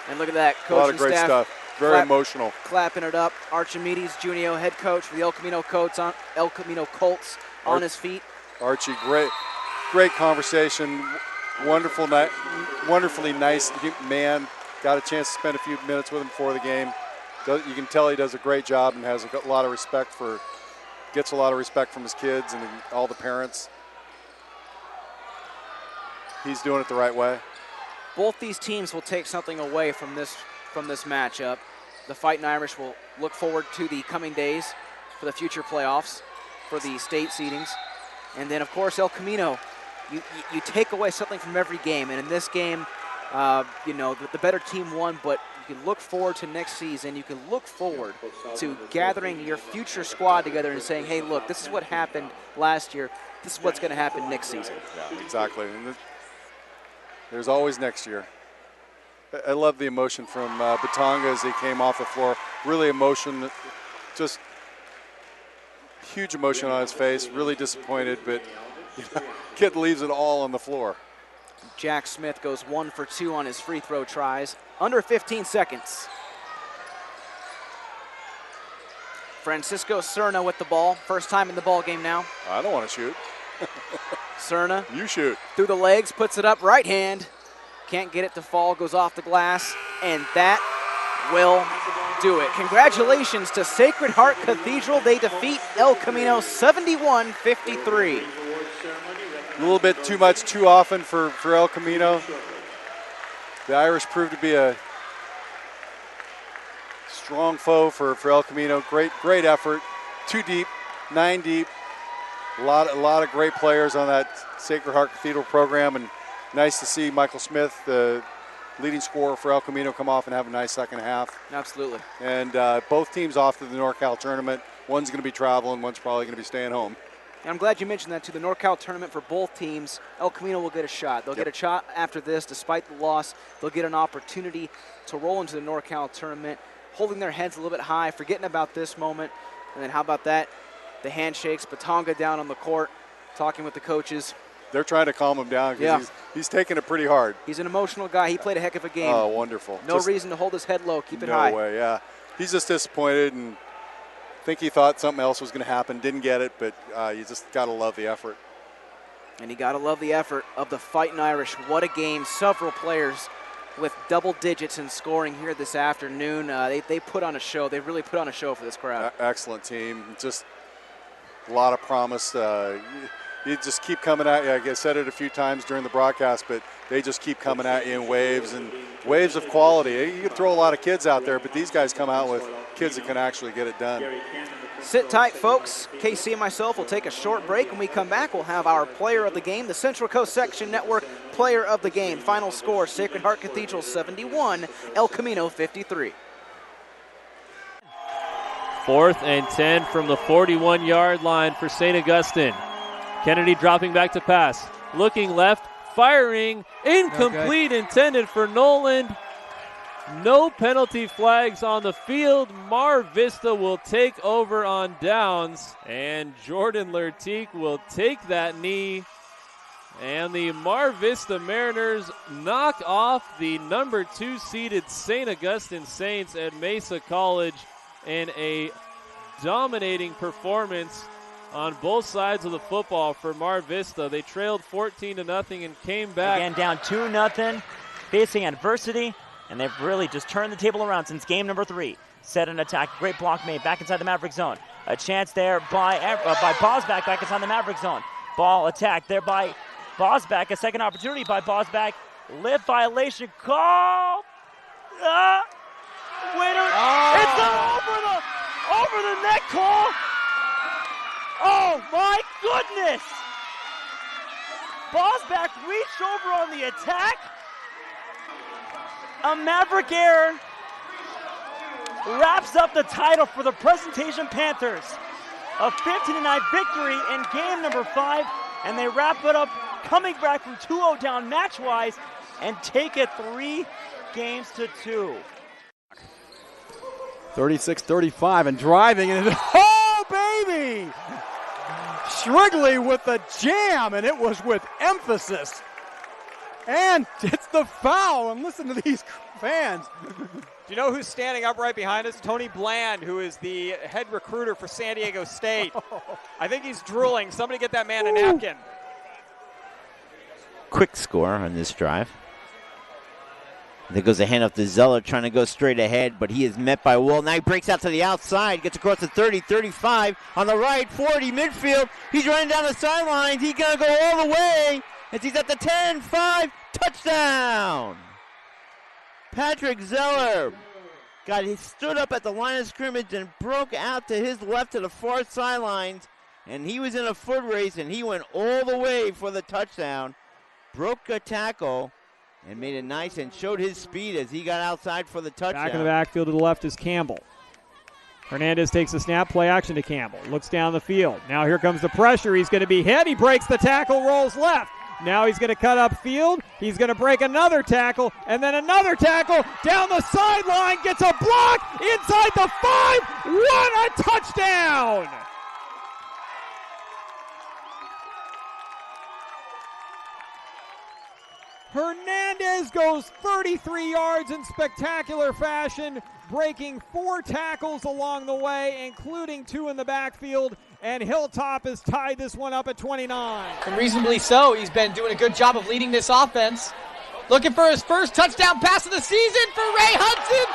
A: And look at that, coach
B: a lot of
A: and
B: great
A: staff
B: stuff. Very emotional.
A: Clapping it up. Archimedes Junio, head coach for the El Camino Colts on his feet.
B: Archie, great conversation. Wonderfully nice man. Got a chance to spend a few minutes with him before the game. You can tell he does a great job and has a lot of respect gets a lot of respect from his kids and all the parents. He's doing it the right way.
A: Both these teams will take something away from this matchup. The Fighting Irish will look forward to the coming days for the future playoffs, for the state seedings. And then, of course, El Camino. You take away something from every game. And in this game, the better team won, but you can look forward to next season. You can look forward to gathering your future squad together and saying, hey, look, this is what happened last year. This is what's going to happen next season.
B: Yeah, exactly. And there's always next year. I love the emotion from Batonga as he came off the floor. Really just huge emotion on his face. Really disappointed, but kid leaves it all on the floor.
A: Jack Smith goes 1 for 2 on his free throw tries. Under 15 seconds. Francisco Cerna with the ball. First time in the ball game now.
B: I don't want to shoot.
A: Cerna.
B: You shoot.
A: Through the legs, puts it up, right hand. Can't get it to fall, goes off the glass, and that will do it. Congratulations to Sacred Heart Cathedral. They defeat El Camino 71-53.
B: A little bit too much too often for El Camino. The Irish proved to be a strong foe for El Camino. Great effort. 2 deep, 9 deep. A lot of great players on that Sacred Heart Cathedral program, and nice to see Michael Smith, the leading scorer for El Camino, come off and have a nice second half.
A: Absolutely.
B: And both teams off to the NorCal tournament. One's going to be traveling, one's probably going to be staying home.
A: And I'm glad you mentioned that, too. The NorCal tournament for both teams, El Camino will get a shot. They'll get a shot after this. Despite the loss, they'll get an opportunity to roll into the NorCal tournament, holding their heads a little bit high, forgetting about this moment. And then how about that? The handshakes, Batonga down on the court, talking with the coaches.
B: They're trying to calm him down because he's taking it pretty hard.
A: He's an emotional guy. He played a heck of a game.
B: Oh, wonderful.
A: No reason to hold his head low. Keep it high.
B: No way, yeah. He's just disappointed, and I think he thought something else was going to happen. Didn't get it, but you just got to love the effort.
A: And you got to love the effort of the Fighting Irish. What a game. Several players with double digits in scoring here this afternoon. They put on a show. They really put on a show for this crowd.
B: Excellent team. Just a lot of promise. You just keep coming at you. I said it a few times during the broadcast, but they just keep coming at you in waves and waves of quality. You can throw a lot of kids out there, but these guys come out with kids that can actually get it done.
A: Sit tight, folks. KC and myself will take a short break. When we come back, we'll have our player of the game, the Central Coast Section Network player of the game. Final score, Sacred Heart Cathedral 71, El Camino 53.
H: 4th and 10 from the 41-yard line for St. Augustine. Kennedy dropping back to pass. Looking left, firing, incomplete, intended for Noland. No penalty flags on the field. Mar Vista will take over on downs, and Jordan Lertique will take that knee. And the Mar Vista Mariners knock off the number 2 seeded St. Augustine Saints at Mesa College in a dominating performance on both sides of the football for Mar Vista. They trailed 14-0 and came back.
N: Again, down 2-0, facing adversity, and they've really just turned the table around since game number 3. Set an attack, great block made back inside the Maverick zone. A chance there by Bosback back inside the Maverick zone. Ball attacked there by Bosback, a second opportunity by Bosback. Lift violation call. Winner. It's an over the neck call. Oh my goodness! Bosback reached over on the attack. A Maverick error wraps up the title for the Presentation Panthers. A 15-9 victory in game number 5, and they wrap it up coming back from 2-0 down match-wise and take it 3 games to 2.
C: 36-35 and driving, and oh baby! Shrigley with the jam, and it was with emphasis. And it's the foul, and listen to these fans.
G: Do you know who's standing up right behind us? Tony Bland, who is the head recruiter for San Diego State. I think he's drooling. Somebody get that man a napkin.
L: Quick score on this drive. There goes a handoff to Zeller, trying to go straight ahead, but he is met by Wool. Now he breaks out to the outside, gets across the 30, 35, on the right, 40, midfield. He's running down the sidelines. He's going to go all the way as he's at the 10, 5, touchdown. Patrick Zeller he stood up at the line of scrimmage and broke out to his left to the far sidelines, and he was in a foot race, and he went all the way for the touchdown. Broke a tackle and made it nice and showed his speed as he got outside for the touchdown.
G: Back in the backfield to the left is Campbell. Hernandez takes the snap, play action to Campbell. Looks down the field. Now here comes the pressure. He's going to be hit. He breaks the tackle, rolls left. Now he's going to cut upfield. He's going to break another tackle, and then another tackle down the sideline. Gets a block inside the 5. What a touchdown! Hernandez goes 33 yards in spectacular fashion, breaking 4 tackles along the way, including 2 in the backfield, and Hilltop has tied this one up at 29.
I: And reasonably so. He's been doing a good job of leading this offense. Looking for his first touchdown pass of the season for Ray Hudson.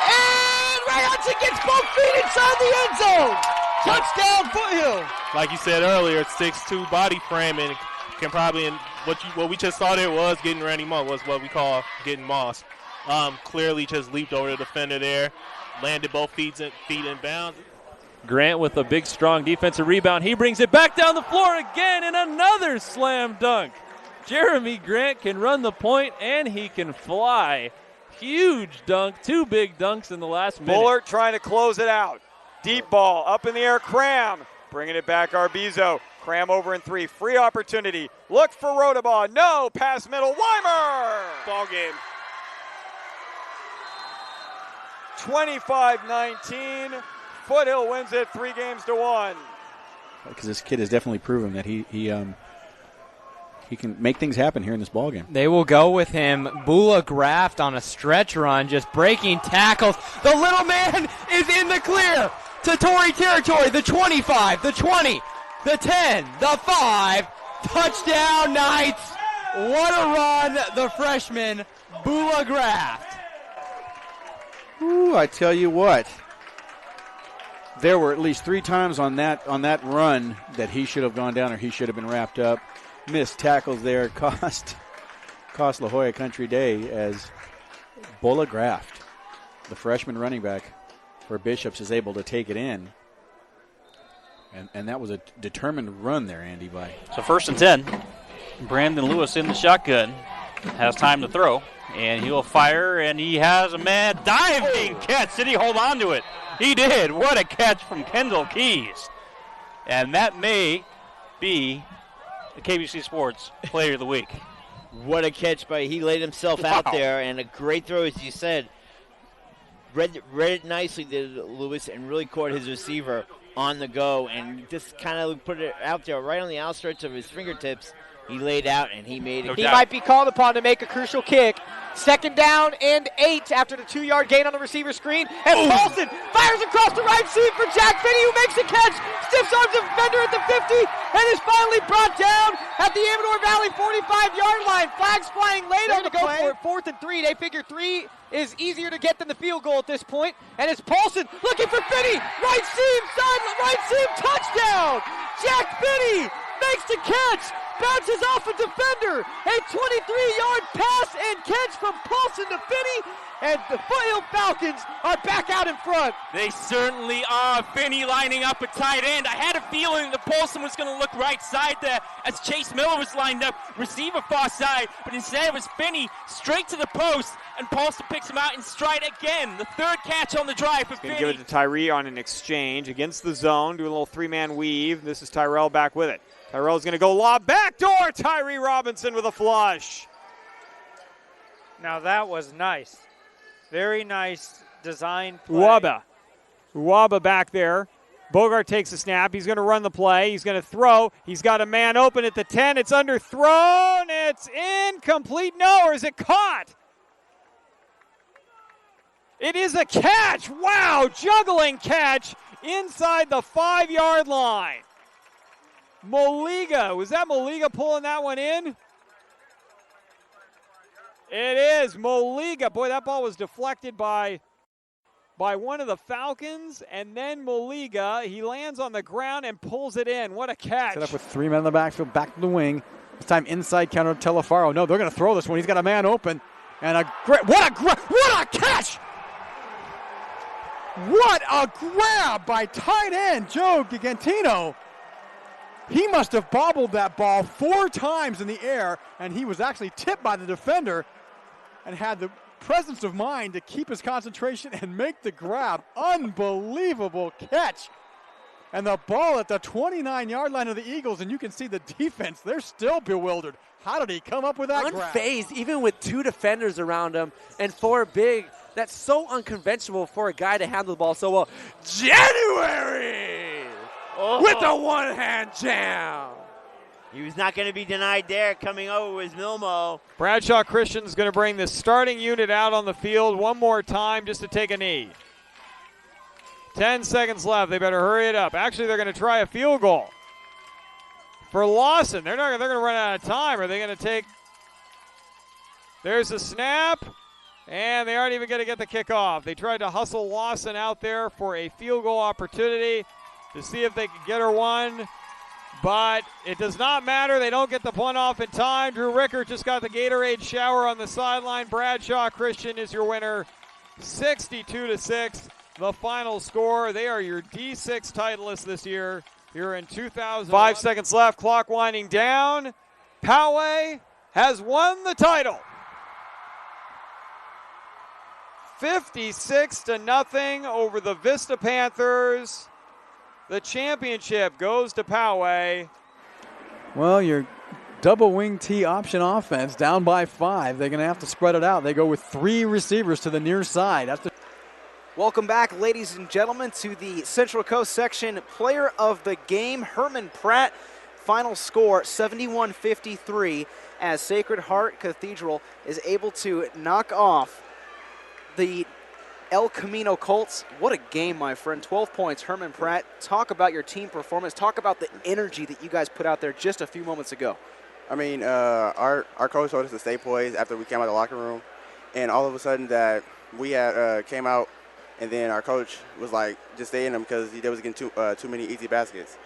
I: And Ray Hudson gets both feet inside the end zone. Touchdown Foothill.
O: Like you said earlier, 6'2" body frame, and can probably, what we just saw there was getting Randy Moss, was what we call getting Moss. Clearly just leaped over the defender there, landed both feet in bounds.
H: Grant with a big, strong defensive rebound. He brings it back down the floor again, and another slam dunk. Jeremy Grant can run the point, and he can fly. Huge dunk, 2 big dunks in the last minute.
G: Bullard trying to close it out. Deep ball, up in the air, Cram. Bringing it back, Arbizo. Cram over in 3, free opportunity. Look for Rodabaugh, no, pass middle, Weimer! Ball game. 25-19. Foothill wins it 3 games to 1.
M: Because this kid has definitely proven that he can make things happen here in this ballgame.
I: They will go with him. Bula Graft on a stretch run, just breaking tackles. The little man is in the clear to Tory territory. The 25, the 20, the 10, the 5. Touchdown Knights. What a run, the freshman, Bula Graft.
M: Ooh, I tell you what. There were at least 3 times on that run that he should have gone down or he should have been wrapped up. Missed tackles there cost La Jolla Country Day as Bula Graft, the freshman running back for Bishops, is able to take it in. And that was a determined run there, Andy, by.
K: So 1st and 10. Brandon Lewis in the shotgun. Has time to throw. And he'll fire, and he has a man diving catch. Did he hold on to it? He did. What a catch from Kendall Keys. And that may be the KBC Sports Player of the Week.
L: What a catch he laid himself out there, and a great throw, as you said. Read it nicely, did Lewis, and really caught his receiver on the go, and just kind of put it out there right on the outstretch of his fingertips. He laid out, and he made it.
J: He might be called upon to make a crucial kick. 2nd down and 8 after the 2-yard gain on the receiver screen. And Paulson fires across the right seam for Jack Finney, who makes the catch. Stiffs arms the defender at the 50 and is finally brought down at the Amador Valley 45-yard line. Flags flying late on the play. Go for it. 4th and 3. They figure 3 is easier to get than the field goal at this point. And it's Paulson looking for Finney. Right seam, touchdown. Jack Finney makes the catch. Bounces off a defender. A 23-yard pass and catch from Paulson to Finney. And the Foothill Falcons are back out in front.
P: They certainly are. Finney lining up at tight end. I had a feeling that Paulson was going to look right side there as Chase Miller was lined up, receiver far side, but instead it was Finney straight to the post, and Paulson picks him out in stride again. The 3rd catch on the drive for Finney.
G: Going to give it to Tyree on an exchange against the zone, do a little 3-man weave. This is Tyrell back with it. Tyrell's going to go lob backdoor. Tyree Robinson with a flush.
E: Now that was nice. Very nice design play.
G: Uwaba back there. Bogart takes a snap. He's going to run the play. He's going to throw. He's got a man open at the 10. It's underthrown. It's incomplete. No, or is it caught? It is a catch. Wow, juggling catch inside the 5-yard line. Moliga. Was that Moliga pulling that one in? It is Moliga. Boy, that ball was deflected by one of the Falcons, and then Moliga, he lands on the ground and pulls it in. What a catch.
C: Set up with 3 men in the backfield, back to the wing. This time inside counter to Telefaro. No, they're going to throw this one. He's got a man open. And what a catch! What a grab by tight end Joe Gigantino. He must have bobbled that ball 4 times in the air, and he was actually tipped by the defender and had the presence of mind to keep his concentration and make the grab. Unbelievable catch. And the ball at the 29-yard line of the Eagles, and you can see the defense, they're still bewildered. How did he come up with that grab?
J: Unfazed, even with 2 defenders around him and 4 big. That's so unconventional for a guy to handle the ball so well. January with a one-hand jam.
L: He was not going to be denied there. Coming over was Milmo.
G: Bradshaw Christian's going to bring the starting unit out on the field one more time just to take a knee. 10 seconds left. They better hurry it up. Actually, they're going to try a field goal. For Lawson, they're going to run out of time. Are they going to take? There's a snap, and they aren't even going to get the kickoff. They tried to hustle Lawson out there for a field goal opportunity to see if they could get her one. But it does not matter. They don't get the punt off in time. Drew Rickert just got the Gatorade shower on the sideline. Bradshaw Christian is your winner, 62-6. The final score. They are your D6 titleists this year. Here in 2000. 5 seconds left. Clock winding down. Poway has won the title. 56-0 over the Vista Panthers. The championship goes to Poway.
C: Well, your double wing T option offense down by 5. They're going to have to spread it out. They go with 3 receivers to the near side.
A: Welcome back, ladies and gentlemen, to the Central Coast section player of the game, Herman Pratt. Final score 71-53 as Sacred Heart Cathedral is able to knock off the El Camino Colts. What a game, my friend. 12 points, Herman Pratt. Talk about your team performance. Talk about the energy that you guys put out there just a few moments ago.
Q: I mean, our coach told us to stay poised after we came out of the locker room, and all of a sudden that we had came out, and then our coach was like, just stay in them because they was getting too many easy baskets.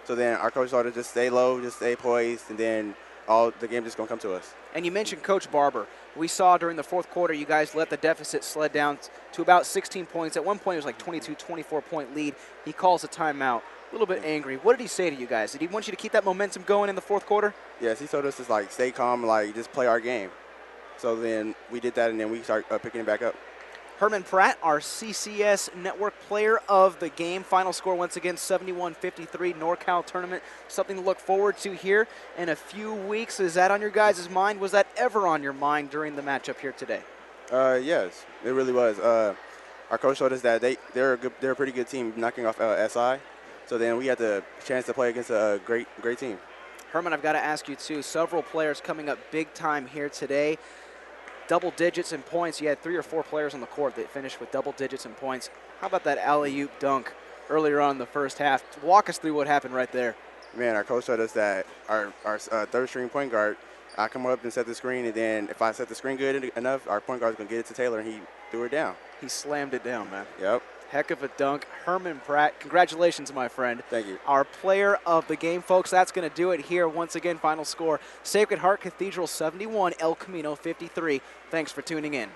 Q: So then our coach told us just stay low, just stay poised, and then all the game just gonna come to us.
A: And you mentioned Coach Barber. We saw during the fourth quarter you guys let the deficit sled down to about 16 points. At one point it was like 22, 24-point lead. He calls a timeout. A little bit angry. What did he say to you guys? Did he want you to keep that momentum going in the fourth quarter?
Q: Yes, he told us to like stay calm, like just play our game. So then we did that, and then we start picking it back up.
A: Herman Pratt, our CCS Network Player of the Game. Final score once again 71-53 NorCal tournament. Something to look forward to here in a few weeks. Is that on your guys' mind? Was that ever on your mind during the matchup here today?
Q: Yes, it really was. Our coach told us that they're a pretty good team, knocking off SI. So then we had the chance to play against a great team.
A: Herman, I've got to ask you too, several players coming up big time here today. Double digits in points. You had 3 or 4 players on the court that finished with double digits in points. How about that alley-oop dunk earlier on in the first half? Walk us through what happened right there.
Q: Man, our coach told us that our third-string point guard, I come up and set the screen, and then if I set the screen good enough, our point guard's going to get it to Taylor, and he threw it down.
A: He slammed it down, man.
Q: Yep.
A: Heck of a dunk. Herman Pratt, congratulations, my friend.
Q: Thank you.
A: Our player of the game, folks. That's going to do it here. Once again, final score, Sacred Heart Cathedral 71, El Camino 53. Thanks for tuning in.